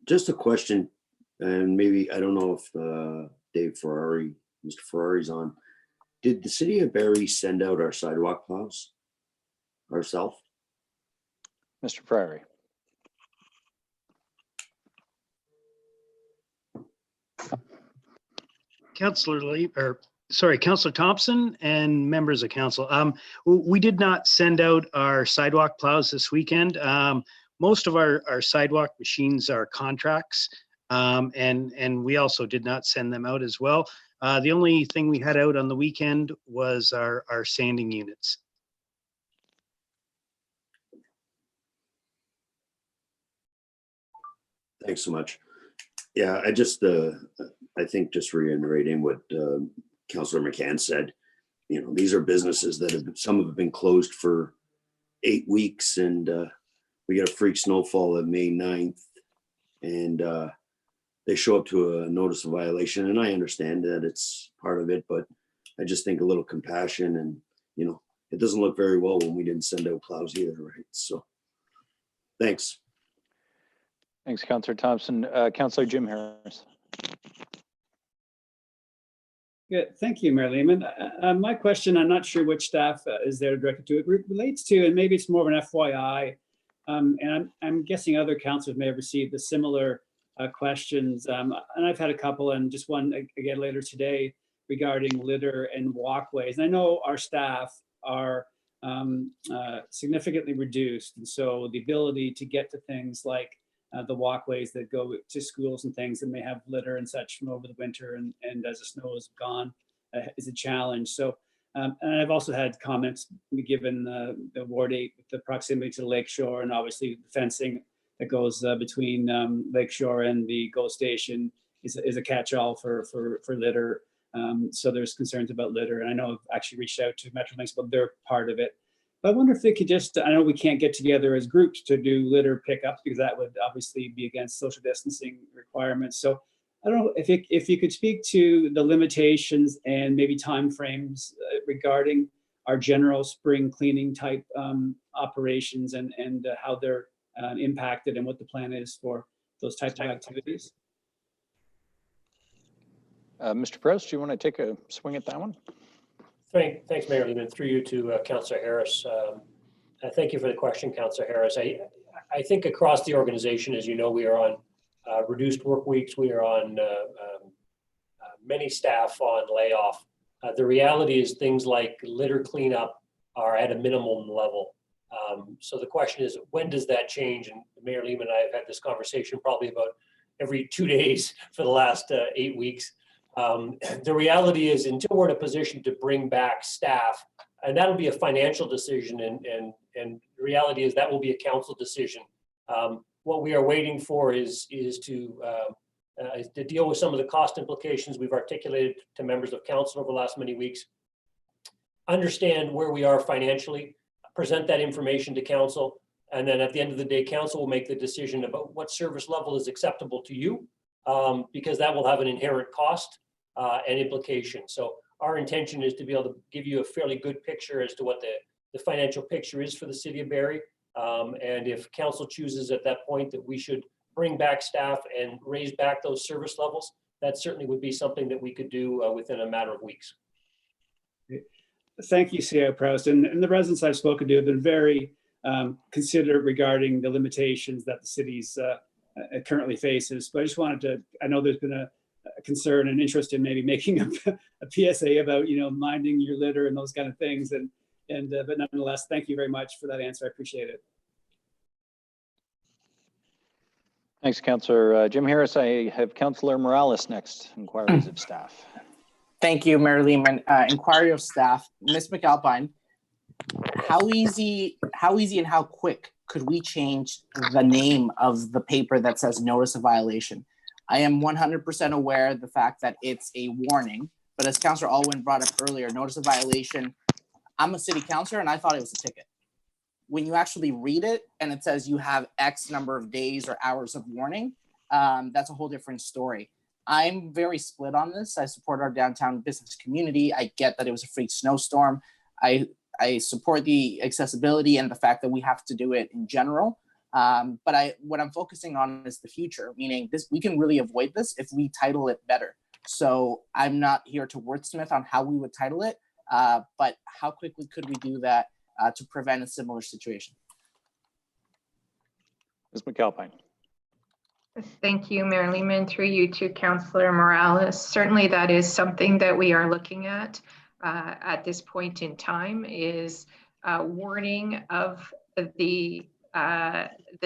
just a question, and maybe, I don't know if Dave Ferrari, Mr. Ferrari's on. Did the city of Barrie send out our sidewalk plows ourselves? Mr. Ferrari. Councillor Thompson and members of council. We did not send out our sidewalk plows this weekend. Most of our sidewalk machines are contracts, and we also did not send them out as well. The only thing we had out on the weekend was our sanding units. Thanks so much. Yeah, I think just reiterating what Councillor McCann said, these are businesses that some have been closed for 8 weeks, and we got a freak snowfall at May 9th, and they show up to a notice of violation. And I understand that it's part of it, but I just think a little compassion, and it doesn't look very well when we didn't send out plows either, right? So thanks. Thanks, Councillor Thompson. Councillor Jim Harris. Yeah, thank you, Mayor Lehman. My question, I'm not sure which staff is there directed to, it relates to, and maybe it's more of an FYI, and I'm guessing other councillors may have received a similar questions. And I've had a couple, and just one again later today regarding litter and walkways. And I know our staff are significantly reduced. And so the ability to get to things like the walkways that go to schools and things that may have litter and such from over the winter and as the snow is gone is a challenge. So, and I've also had comments given the Ward 8 with the proximity to the lake shore and obviously the fencing that goes between lake shore and the GO station is a catch-all for litter. So there's concerns about litter, and I know I've actually reached out to Metrolinx about their part of it. But I wonder if they could just, I know we can't get together as groups to do litter pickup because that would obviously be against social distancing requirements. So I don't know if you could speak to the limitations and maybe timeframes regarding our general spring cleaning type operations and how they're impacted and what the plan is for those types of activities. Mr. Prowse, do you want to take a swing at that one? Thanks, Mayor Lehman. Through you to Councillor Harris. Thank you for the question, Councillor Harris. I think across the organization, as you know, we are on reduced work weeks. We are on many staff on layoff. The reality is things like litter cleanup are at a minimum level. So the question is, when does that change? And Mayor Lehman and I have had this conversation probably about every 2 days for the last 8 weeks. The reality is until we're in a position to bring back staff, and that'll be a financial decision, and the reality is that will be a council decision. What we are waiting for is to deal with some of the cost implications we've articulated to members of council over the last many weeks, understand where we are financially, present that information to council, and then at the end of the day, council will make the decision about what service level is acceptable to you, because that will have an inherent cost and implication. So our intention is to be able to give you a fairly good picture as to what the financial picture is for the city of Barrie. And if council chooses at that point that we should bring back staff and raise back those service levels, that certainly would be something that we could do within a matter of weeks. Thank you, CIO Prowse. And the residents I've spoken to have been very considerate regarding the limitations that the city's currently faces. But I just wanted to, I know there's been a concern and interest in maybe making a PSA about, minding your litter and those kind of things. But nonetheless, thank you very much for that answer. I appreciate it. Thanks, Councillor Jim Harris. I have Councillor Morales next. Inquiries of staff. Thank you, Mayor Lehman. Inquiry of staff. Ms. McAlpine, how easy and how quick could we change the name of the paper that says notice of violation? I am 100% aware of the fact that it's a warning, but as Councillor Alwyn brought up earlier, notice of violation, I'm a city councillor and I thought it was a ticket. When you actually read it and it says you have X number of days or hours of warning, that's a whole different story. I'm very split on this. I support our downtown business community. I get that it was a freak snowstorm. I support the accessibility and the fact that we have to do it in general. But what I'm focusing on is the future, meaning this, we can really avoid this if we title it better. So I'm not here to wordsmith on how we would title it, but how quickly could we do that to prevent a similar situation? Ms. McAlpine. Thank you, Mayor Lehman. Through you to Councillor Morales. Certainly that is something that we are looking at this point in time, is wording of the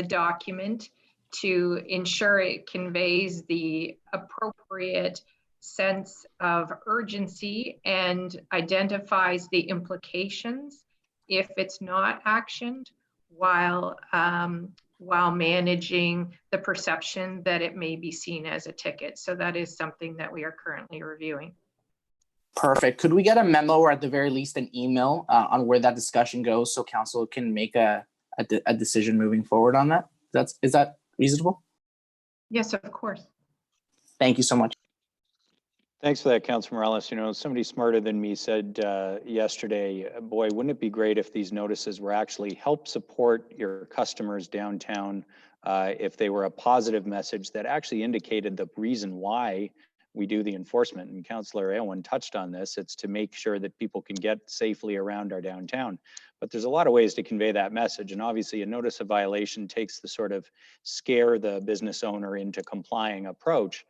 document to ensure it conveys the appropriate sense of urgency and identifies the implications if it's not actioned, while managing the perception that it may be seen as a ticket. So that is something that we are currently reviewing. Perfect. Could we get a memo or at the very least an email on where that discussion goes so council can make a decision moving forward on that? Is that reasonable? Yes, of course. Thank you so much. Thanks for that, Councillor Morales. Somebody smarter than me said yesterday, boy, wouldn't it be great if these notices were actually help support your customers downtown, if they were a positive message that actually indicated the reason why we do the enforcement. And Councillor Aylwin touched on this. It's to make sure that people can get safely around our downtown. But there's a lot of ways to convey that message. And obviously a notice of violation takes the sort of scare the business owner into complying approach.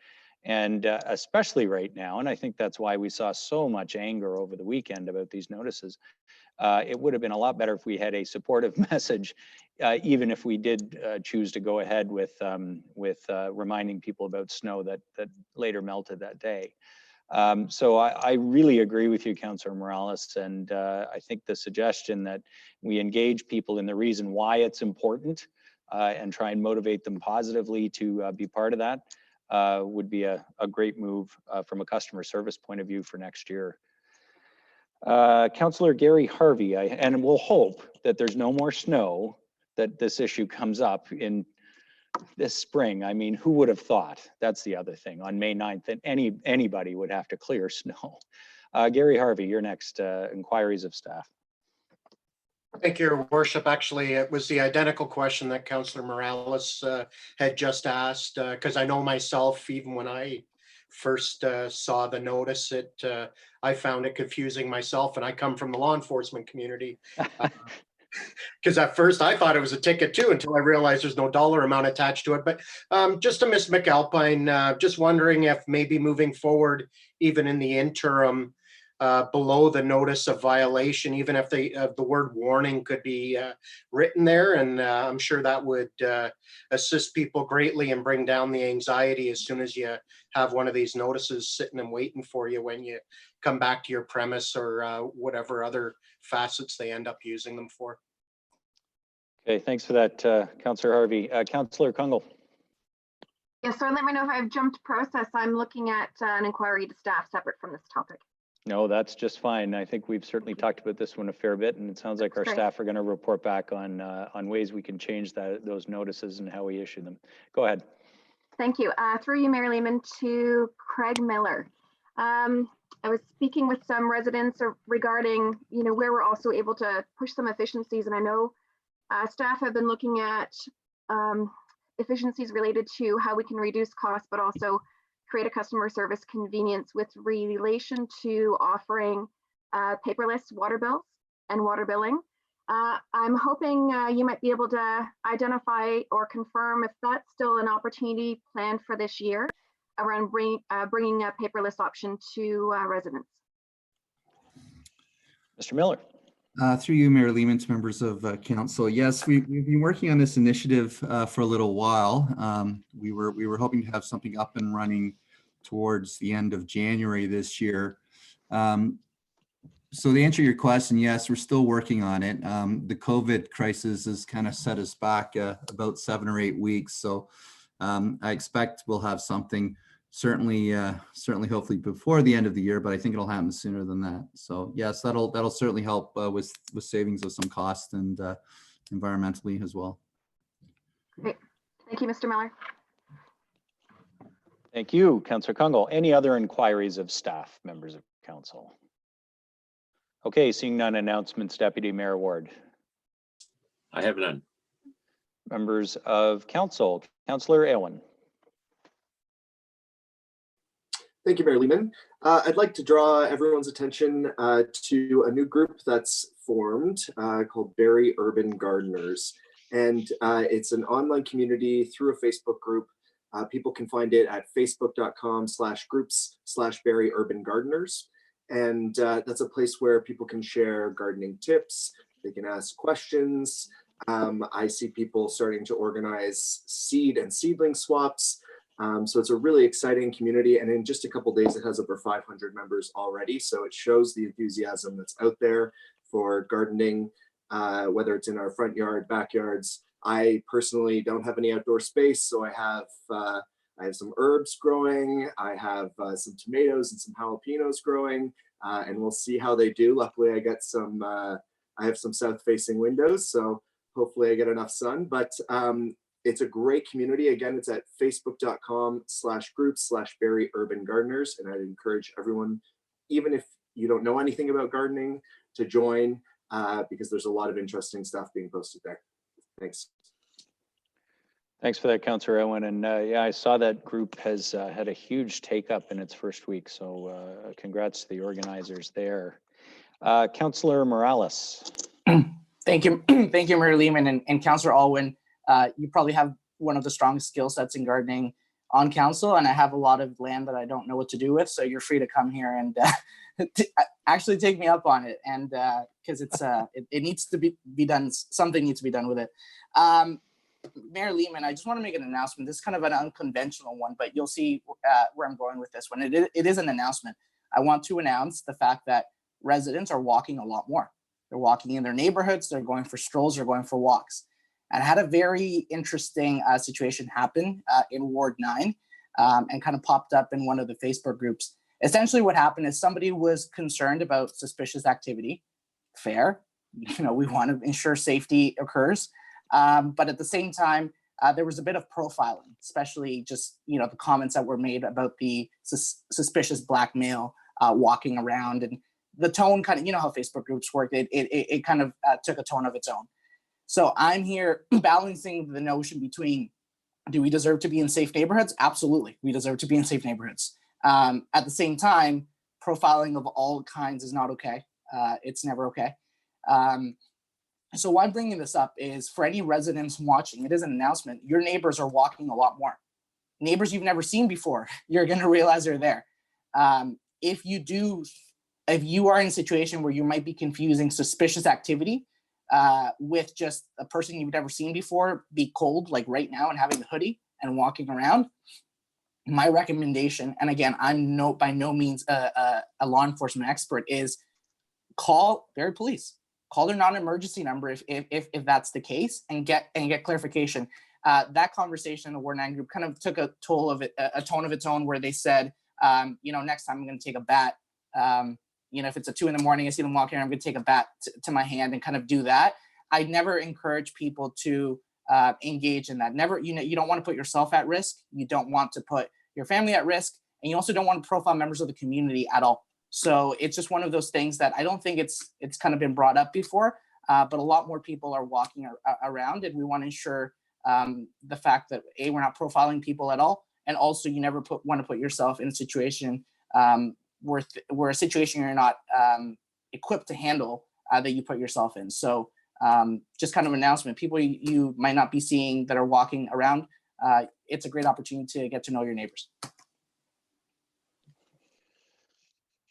And especially right now, and I think that's why we saw so much anger over the weekend about these notices. It would have been a lot better if we had a supportive message, even if we did choose to go ahead with reminding people about snow that later melted that day. So I really agree with you, Councillor Morales, and I think the suggestion that we engage people in the reason why it's important and try and motivate them positively to be part of that would be a great move from a customer service point of view for next year. Councillor Gary Harvey, and we'll hope that there's no more snow, that this issue comes up in this spring. I mean, who would have thought? That's the other thing, on May 9th, that anybody would have to clear snow. Gary Harvey, your next inquiries of staff. Thank you, Your Worship. Actually, it was the identical question that Councillor Morales had just asked, because I know myself, even when I first saw the notice, I found it confusing myself, and I come from the law enforcement community. Because at first I thought it was a ticket too, until I realized there's no dollar amount attached to it. But just to Ms. McAlpine, just wondering if maybe moving forward, even in the interim, below the notice of violation, even if the word warning could be written there, and I'm sure that would assist people greatly and bring down the anxiety as soon as you have one of these notices sitting and waiting for you when you come back to your premise, or whatever other facets they end up using them for. Okay, thanks for that, Councillor Harvey. Councillor Kungle. Yes, so let me know if I've jumped process. I'm looking at an inquiry to staff separate from this topic. No, that's just fine. I think we've certainly talked about this one a fair bit, and it sounds like our staff are going to report back on ways we can change those notices and how we issue them. Go ahead. Thank you. Through you, Mayor Lehman, to Craig Miller. I was speaking with some residents regarding, where we're also able to push some efficiencies, and I know staff have been looking at efficiencies related to how we can reduce costs, but also create a customer service convenience with relation to offering paperless water bills and water billing. I'm hoping you might be able to identify or confirm if that's still an opportunity planned for this year around bringing a paperless option to residents. Mr. Miller. Through you, Mayor Lehman, to members of council. Yes, we've been working on this initiative for a little while. We were hoping to have something up and running towards the end of January this year. So to answer your question, yes, we're still working on it. The COVID crisis has kind of set us back about 7 or 8 weeks. So I expect we'll have something certainly hopefully before the end of the year, but I think it'll happen sooner than that. So yes, that'll certainly help with savings of some cost and environmentally as well. Great. Thank you, Mr. Miller. Thank you, Councillor Kungle. Any other inquiries of staff, members of council? Okay, seeing none, announcements, Deputy Mayor Ward. I have none. Members of council, Councillor Aylwin. Thank you, Mayor Lehman. I'd like to draw everyone's attention to a new group that's formed called Barrie Urban Gardeners. And it's an online community through a Facebook group. People can find it at facebook.com/groups/Barrie Urban Gardeners. And that's a place where people can share gardening tips. They can ask questions. I see people starting to organize seed and seedling swaps. So it's a really exciting community, and in just a couple days it has over 500 members already. So it shows the enthusiasm that's out there for gardening, whether it's in our front yard, backyards. I personally don't have any outdoor space, so I have some herbs growing. I have some tomatoes and some jalapenos growing, and we'll see how they do. Luckily, I got some. I have some south-facing windows, so hopefully I get enough sun. But it's a great community. Again, it's at facebook.com/groups/Barrie Urban Gardeners. And I'd encourage everyone, even if you don't know anything about gardening, to join because there's a lot of interesting stuff being posted there. Thanks. Thanks for that, Councillor Owen. And yeah, I saw that group has had a huge take up in its first week. So congrats to the organizers there. Councillor Morales. Thank you. Thank you, Mayor Lehman and Councillor Alwyn. You probably have one of the strongest skill sets in gardening on council, and I have a lot of land that I don't know what to do with. So you're free to come here and actually take me up on it. And because it needs to be done. Something needs to be done with it. Mayor Lehman, I just want to make an announcement. This is kind of an unconventional one, but you'll see where I'm going with this one. It is an announcement. I want to announce the fact that residents are walking a lot more. They're walking in their neighborhoods, they're going for strolls, they're going for walks. And I had a very interesting situation happen in Ward 9 and kind of popped up in one of the Facebook groups. Essentially what happened is somebody was concerned about suspicious activity. Fair, we want to ensure safety occurs. But at the same time, there was a bit of profiling, especially just, the comments that were made about the suspicious black male walking around, and the tone kind of, how Facebook groups work, it kind of took a tone of its own. So I'm here balancing the notion between, do we deserve to be in safe neighborhoods? Absolutely, we deserve to be in safe neighborhoods. At the same time, profiling of all kinds is not okay. It's never okay. So why I'm bringing this up is for any residents watching, it is an announcement. Your neighbors are walking a lot more. Neighbors you've never seen before, you're going to realize they're there. If you are in a situation where you might be confusing suspicious activity with just a person you've never seen before, be cold like right now and having the hoodie and walking around, my recommendation, and again, I'm by no means a law enforcement expert, is call Barrie Police. Call their non-emergency number if that's the case, and get clarification. That conversation in the Ward 9 group kind of took a tone of its own, where they said, next time I'm going to take a bat. If it's 2 a.m, I see them walking around, I'm going to take a bat to my hand and kind of do that. I never encourage people to engage in that. Never, you don't want to put yourself at risk. You don't want to put your family at risk, and you also don't want to profile members of the community at all. So it's just one of those things that I don't think it's kind of been brought up before, but a lot more people are walking around, and we want to ensure the fact that we're not profiling people at all, and also you never want to put yourself in a situation where a situation you're not equipped to handle that you put yourself in. So just kind of an announcement, people you might not be seeing that are walking around, it's a great opportunity to get to know your neighbors.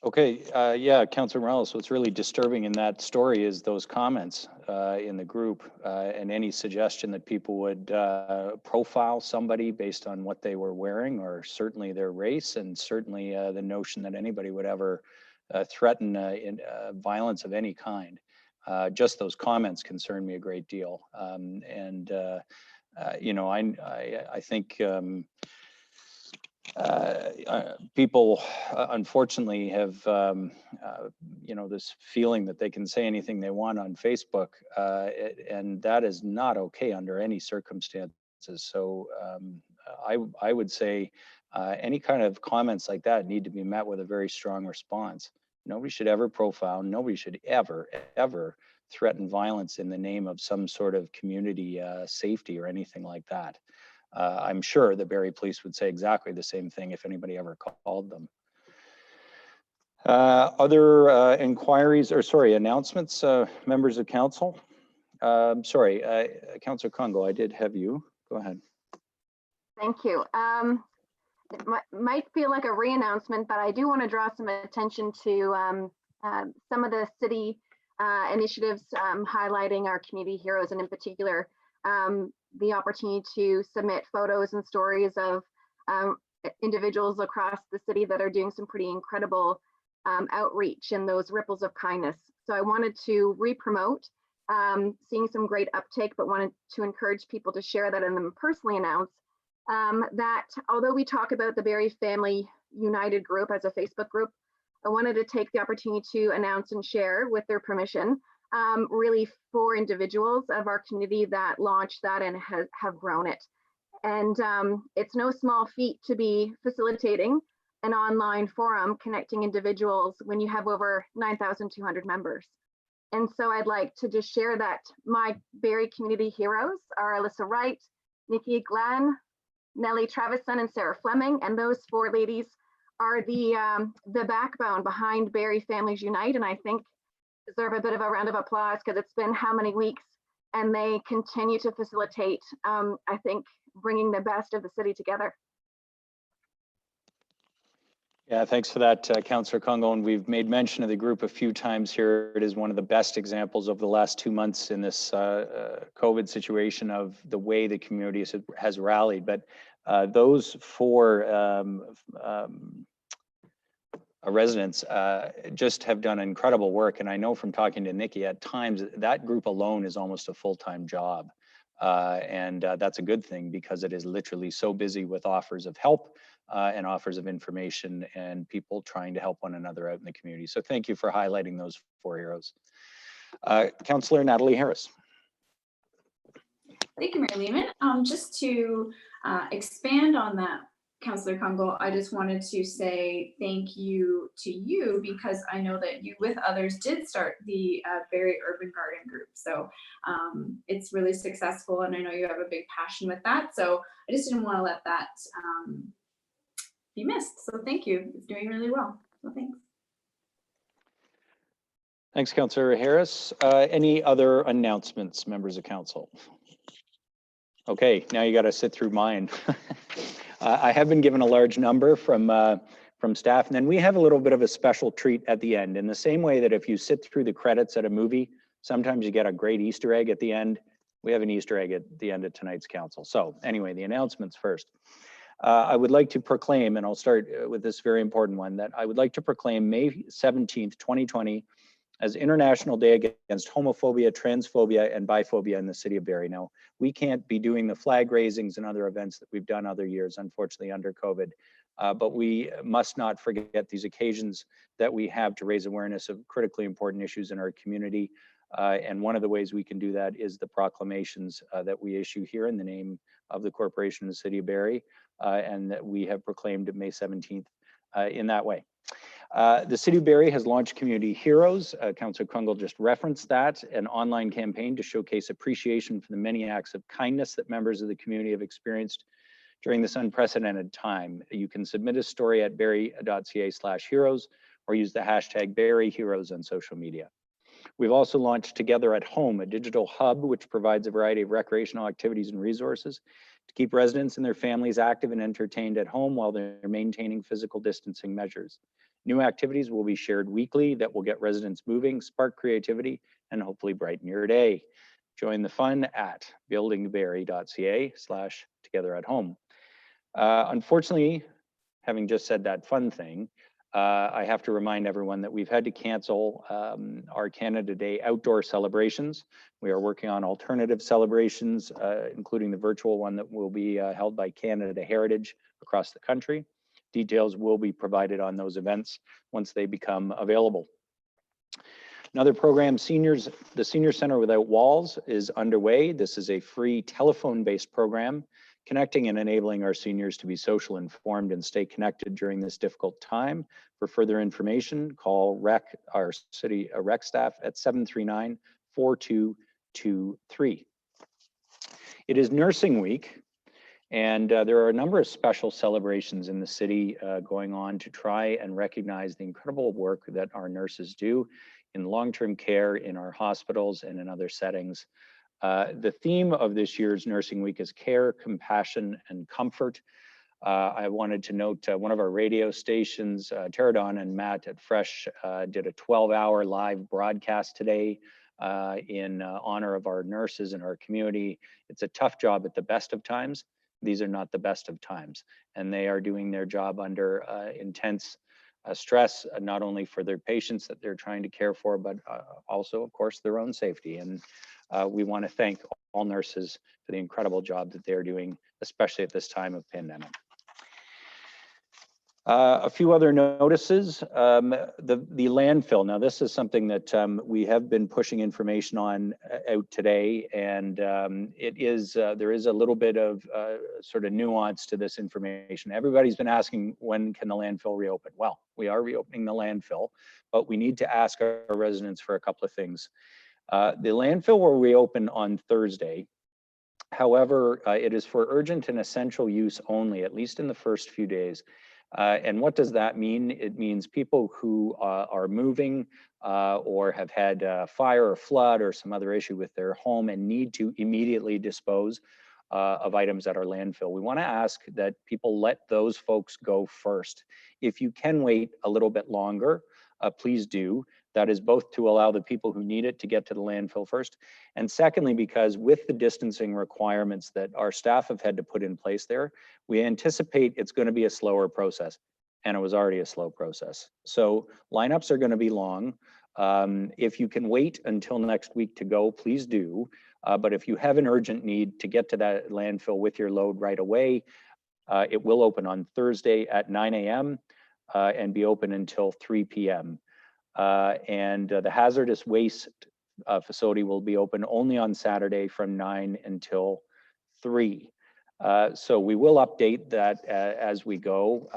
Okay, yeah, Councillor Morales, what's really disturbing in that story is those comments in the group and any suggestion that people would profile somebody based on what they were wearing, or certainly their race, and certainly the notion that anybody would ever threaten violence of any kind. Just those comments concern me a great deal. I think people unfortunately have this feeling that they can say anything they want on Facebook, and that is not okay under any circumstances. So I would say any kind of comments like that need to be met with a very strong response. Nobody should ever profile. Nobody should ever threaten violence in the name of some sort of community safety or anything like that. I'm sure the Barrie Police would say exactly the same thing if anybody ever called them. Other announcements, members of council? Councillor Congo, I did have you. Go ahead. Thank you. It might feel like a re-announcement, but I do want to draw some attention to some of the city initiatives highlighting our community heroes, and in particular, the opportunity to submit photos and stories of individuals across the city that are doing some pretty incredible outreach and those ripples of kindness. So I wanted to re-promote, seeing some great uptake, but wanted to encourage people to share that and then personally announce that although we talk about the Barrie Family United group as a Facebook group, I wanted to take the opportunity to announce and share, with their permission, really 4 individuals of our community that launched that and have grown it. And it's no small feat to be facilitating an online forum connecting individuals when you have over 9,200 members. And so I'd like to just share that my Barrie community heroes are Alyssa Wright, Nikki Glenn, Nellie Travison, and Sarah Fleming. And those 4 ladies are the backbone behind Barrie Families Unite. And I think deserve a bit of a round of applause because it's been how many weeks, and they continue to facilitate, I think, bringing the best of the city together. Yeah, thanks for that, Councillor Congo. And we've made mention of the group a few times here. It is one of the best examples of the last 2 months in this COVID situation of the way the community has rallied. But those four residents just have done incredible work. And I know from talking to Nikki at times, that group alone is almost a full-time job. And that's a good thing because it is literally so busy with offers of help and offers of information and people trying to help one another out in the community. So thank you for highlighting those four heroes. Councillor Natalie Harris. Thank you, Mayor Lehman. Just to expand on that, Councillor Congo, I just wanted to say thank you to you because I know that you with others did start the Barrie Urban Garden Group. So it's really successful and I know you have a big passion with that. So I just didn't want to let that be missed. So thank you. It's doing really well. So thanks. Thanks, Councillor Harris. Any other announcements, members of council? Okay, now you got to sit through mine. I have been given a large number from staff, and then we have a little bit of a special treat at the end. In the same way that if you sit through the credits at a movie, sometimes you get a great Easter egg at the end. We have an Easter egg at the end of tonight's council. So anyway, the announcements first. I would like to proclaim, and I'll start with this very important one, that I would like to proclaim May 17th, 2020 as International Day Against Homophobia, Transphobia, and Biphobia in the city of Barrie. Now, we can't be doing the flag raisings and other events that we've done other years, unfortunately, under COVID, but we must not forget these occasions that we have to raise awareness of critically important issues in our community. And one of the ways we can do that is the proclamations that we issue here in the name of the corporation of the city of Barrie, and that we have proclaimed May 17th in that way. The City of Barrie has launched Community Heroes. Councillor Kungle just referenced that, an online campaign to showcase appreciation for the many acts of kindness that members of the community have experienced during this unprecedented time. You can submit a story at barrie.ca/heroes or use the hashtag #BarrieHeroes on social media. We've also launched Together at Home, a digital hub which provides a variety of recreational activities and resources to keep residents and their families active and entertained at home while they're maintaining physical distancing measures. New activities will be shared weekly that will get residents moving, spark creativity, and hopefully brighten your day. Join the fun at buildingbarrie.ca/togetheratHome. Unfortunately, having just said that fun thing, I have to remind everyone that we've had to cancel our Canada Day outdoor celebrations. We are working on alternative celebrations, including the virtual one that will be held by Canada Heritage across the country. Details will be provided on those events once they become available. Another program, the Senior Center Without Walls is underway. This is a free telephone-based program connecting and enabling our seniors to be social informed and stay connected during this difficult time. For further information, call our city rec staff at 739-4223. It is Nursing Week. And there are a number of special celebrations in the city going on to try and recognize the incredible work that our nurses do in long-term care, in our hospitals, and in other settings. The theme of this year's Nursing Week is care, compassion, and comfort. I wanted to note one of our radio stations, Teradon and Matt at Fresh, did a 12-hour live broadcast today in honor of our nurses in our community. It's a tough job at the best of times. These are not the best of times, and they are doing their job under intense stress, not only for their patients that they're trying to care for, but also, of course, their own safety. And we want to thank all nurses for the incredible job that they're doing, especially at this time of pandemic. A few other notices. The landfill. Now, this is something that we have been pushing information on out today, and there is a little bit of sort of nuance to this information. Everybody's been asking, when can the landfill reopen? Well, we are reopening the landfill, but we need to ask our residents for a couple of things. The landfill will reopen on Thursday. However, it is for urgent and essential use only, at least in the first few days. And what does that mean? It means people who are moving or have had fire or flood or some other issue with their home and need to immediately dispose of items at our landfill. We want to ask that people let those folks go first. If you can wait a little bit longer, please do. That is both to allow the people who need it to get to the landfill first. And secondly, because with the distancing requirements that our staff have had to put in place there, we anticipate it's going to be a slower process. And it was already a slow process. So lineups are going to be long. If you can wait until next week to go, please do. But if you have an urgent need to get to that landfill with your load right away, it will open on Thursday at 9 a.m. And be open until 3 p.m. And the hazardous waste facility will be open only on Saturday from 9 until 3. So we will update that as we go.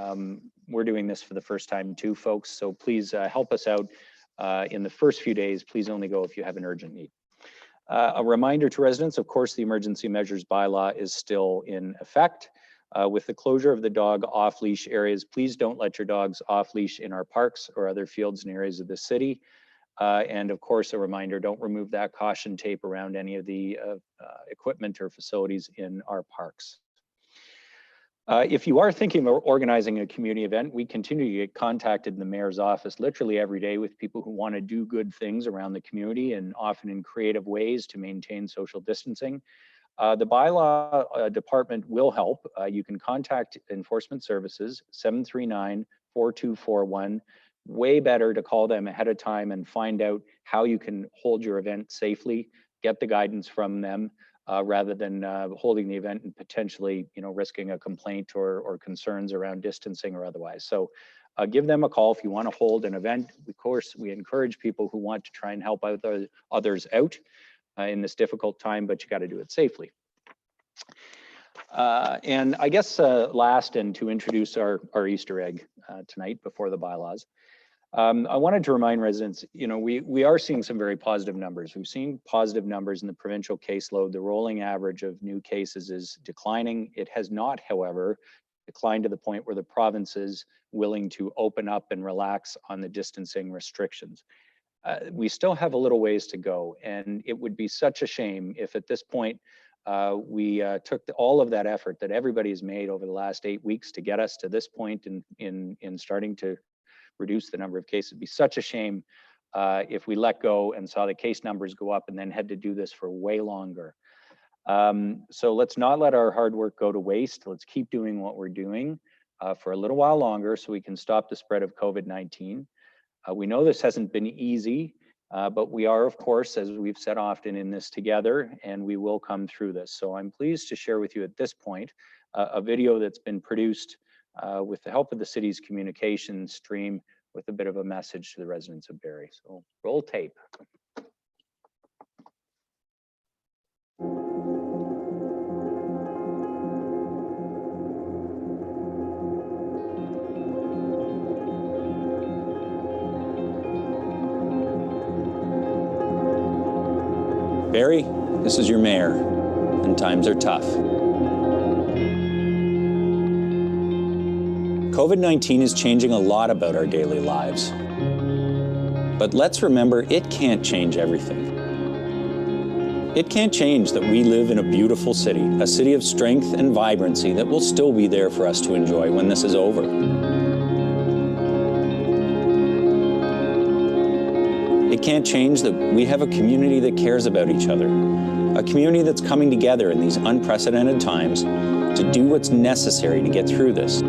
We're doing this for the first time too, folks. So please help us out in the first few days. Please only go if you have an urgent need. A reminder to residents, of course, the emergency measures bylaw is still in effect. With the closure of the dog off-leash areas, please don't let your dogs off-leash in our parks or other fields and areas of the city. And of course, a reminder, don't remove that caution tape around any of the equipment or facilities in our parks. If you are thinking of organizing a community event, we continue to get contacted in the mayor's office literally every day with people who want to do good things around the community and often in creative ways to maintain social distancing. The bylaw department will help. You can contact Enforcement Services, 739-4241. Way better to call them ahead of time and find out how you can hold your event safely, get the guidance from them, rather than holding the event and potentially, risking a complaint or concerns around distancing or otherwise. So give them a call if you want to hold an event. Of course, we encourage people who want to try and help others out in this difficult time, but you got to do it safely. And I guess last, and to introduce our Easter egg tonight before the bylaws, I wanted to remind residents, we are seeing some very positive numbers. We've seen positive numbers in the provincial caseload. The rolling average of new cases is declining. It has not, however, declined to the point where the province is willing to open up and relax on the distancing restrictions. We still have a little ways to go, and it would be such a shame if at this point we took all of that effort that everybody has made over the last 8 weeks to get us to this point in starting to reduce the number of cases. It'd be such a shame if we let go and saw the case numbers go up and then had to do this for way longer. So let's not let our hard work go to waste. Let's keep doing what we're doing for a little while longer so we can stop the spread of COVID-19. We know this hasn't been easy, but we are, of course, as we've said often, in this together, and we will come through this. So I'm pleased to share with you at this point a video that's been produced with the help of the city's communications stream with a bit of a message to the residents of Barrie. So roll tape. Barrie, this is your mayor, and times are tough. COVID-19 is changing a lot about our daily lives. But let's remember, it can't change everything. It can't change that we live in a beautiful city, a city of strength and vibrancy that will still be there for us to enjoy when this is over. It can't change that we have a community that cares about each other, a community that's coming together in these unprecedented times to do what's necessary to get through this.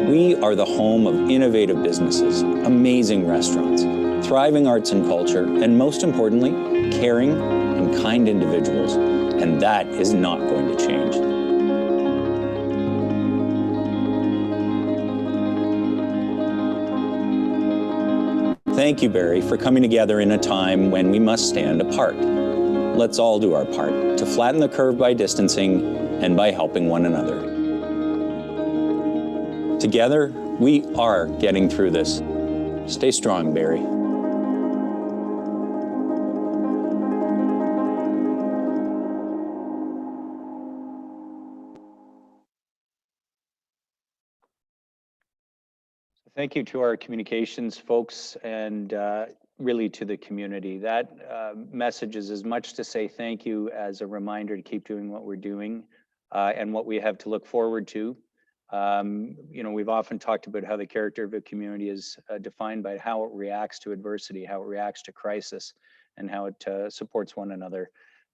We are the home of innovative businesses, amazing restaurants, thriving arts and culture, and most importantly, caring and kind individuals. And that is not going to change. Thank you, Barrie, for coming together in a time when we must stand apart. Let's all do our part to flatten the curve by distancing and by helping one another. Together, we are getting through this. Stay strong, Barrie. Thank you to our communications folks and really to the community. That message is as much to say thank you as a reminder to keep doing what we're doing and what we have to look forward to. You know, we've often talked about how the character of a community is defined by how it reacts to adversity, how it reacts to crisis, and how it supports one another.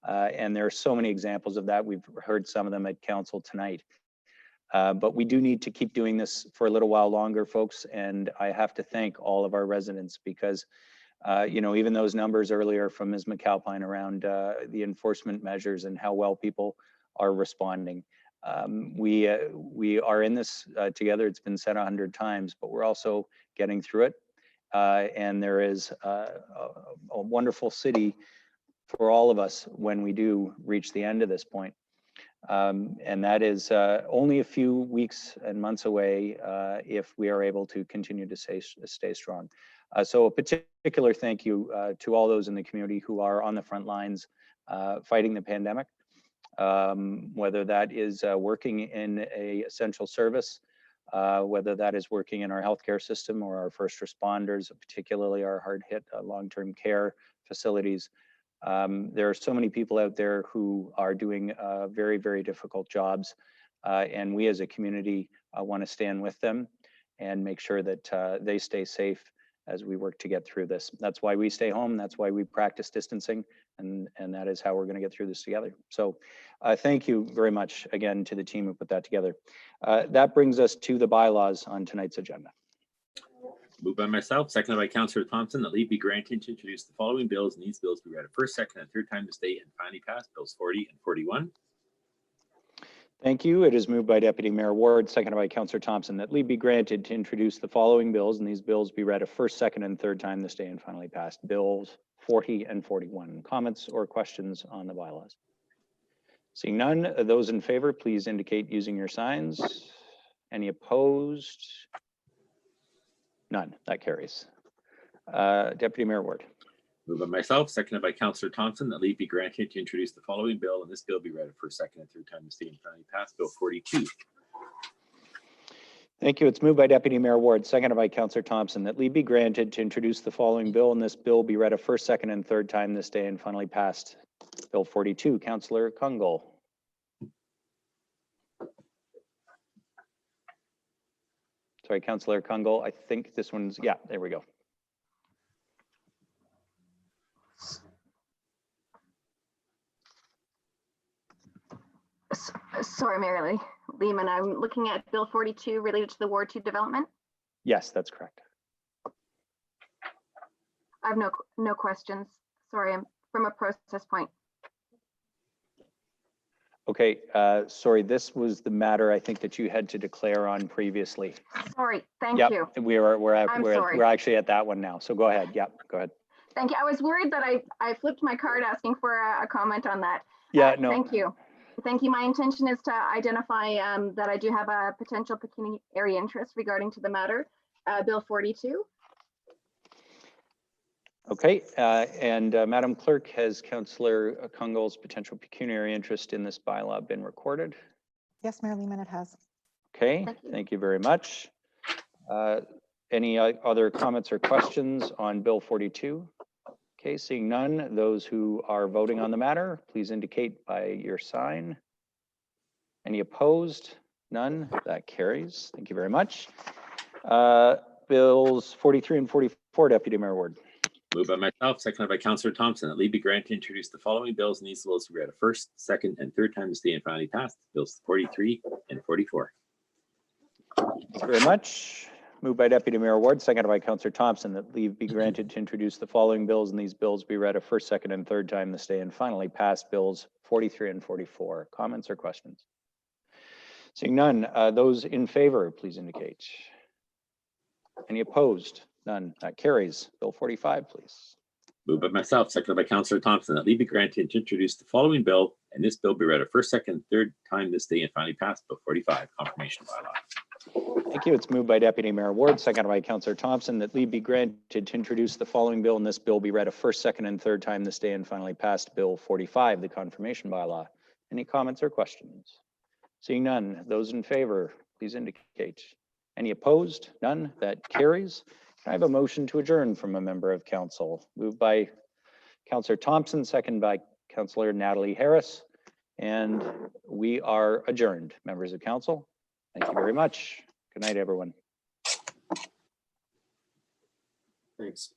And there are so many examples of that. We've heard some of them at council tonight. But we do need to keep doing this for a little while longer, folks. And I have to thank all of our residents because, you know, even those numbers earlier from Ms. McAlpine around the enforcement measures and how well people are responding. We are in this together. It's been said 100 times, but we're also getting through it. And there is a wonderful city for all of us when we do reach the end of this point. And that is only a few weeks and months away if we are able to continue to stay strong. So a particular thank you to all those in the community who are on the front lines fighting the pandemic, whether that is working in a essential service, whether that is working in our healthcare system or our first responders, particularly our hard-hit long-term care facilities. There are so many people out there who are doing very, very difficult jobs. And we as a community want to stand with them and make sure that they stay safe as we work to get through this. That's why we stay home. That's why we practice distancing. And that is how we're going to get through this together. So thank you very much again to the team who put that together. That brings us to the bylaws on tonight's agenda. Moved by myself, seconded by Councillor Thompson, that leave be granted to introduce the following bills, and these bills be read a first, second, and third time this day and finally passed. Bills 40 and 41. Thank you. It is moved by Deputy Mayor Ward, seconded by Councillor Thompson, that leave be granted to introduce the following bills, and these bills be read a first, second, and third time this day and finally passed. Bills 40 and 41. Comments or questions on the bylaws? Seeing none, those in favor, please indicate using your signs. Any opposed? None. That carries. Deputy Mayor Ward. Moved by myself, seconded by Councillor Thompson, that leave be granted to introduce the following bill, and this bill be read for second and third time this day and finally passed. Bill 42. Thank you. It's moved by Deputy Mayor Ward, seconded by Councillor Thompson, that leave be granted to introduce the following bill, and this bill be read a first, second, and third time this day and finally passed. Bill 42. Councillor Kungl. Sorry, Councillor Kungl. I think this one's, yeah, there we go. Sorry, Mary Lehman, I'm looking at Bill 42 related to the Ward 2 development. Yes, that's correct. I have no questions. Sorry, I'm from a process point. Okay, sorry, this was the matter I think that you had to declare on previously. Sorry, thank Yep, you. we're actually at that one now. So go ahead. Yep, go ahead. Thank you. I was worried that I flipped my card asking for a comment on that. Yeah, no. Thank you. Thank you. My intention is to identify that I do have a potential pecuniary interest regarding to the matter, Bill 42. Okay, and Madam Clerk, has Councillor Kungl's potential pecuniary interest in this bylaw been recorded? Yes, Mayor Lehman, it has. Okay, thank you very much. Any other comments or questions on Bill 42? Okay, seeing none, those who are voting on the matter, please indicate by your sign. Any opposed? None, that carries. Thank you very much. Bills 43 and 44, Deputy Mayor Ward. Moved by myself, seconded by Councillor Thompson, that leave be granted to introduce the following bills, and these bills be read a first, second, and third time this day and finally passed. Bills 43 and 44. Thank you very much. Moved by Deputy Mayor Ward, seconded by Councillor Thompson, that leave be granted to introduce the following bills, and these bills be read a first, second, and third time this day and finally passed. Bills 43 and 44. Comments or questions? Seeing none, those in favor, please indicate. Any opposed? None. That carries. Bill 45, please. Moved by myself, seconded by Councillor Thompson, that leave be granted to introduce the following bill, and this bill be read a first, second, third time this day and finally passed. Bill 45, confirmation bylaw. Thank you. It's moved by Deputy Mayor Ward, seconded by Councillor Thompson, that leave be granted to introduce the following bill, and this bill be read a first, second, and third time this day and finally passed. Bill 45, the confirmation bylaw. Any comments or questions? Seeing none, those in favor, please indicate. Any opposed? None. That carries. Can I have a motion to adjourn from a member of council? Moved by Councillor Thompson, second by Councillor Natalie Harris. And we are adjourned, members of council. Thank you very much. Good night, everyone. Thanks.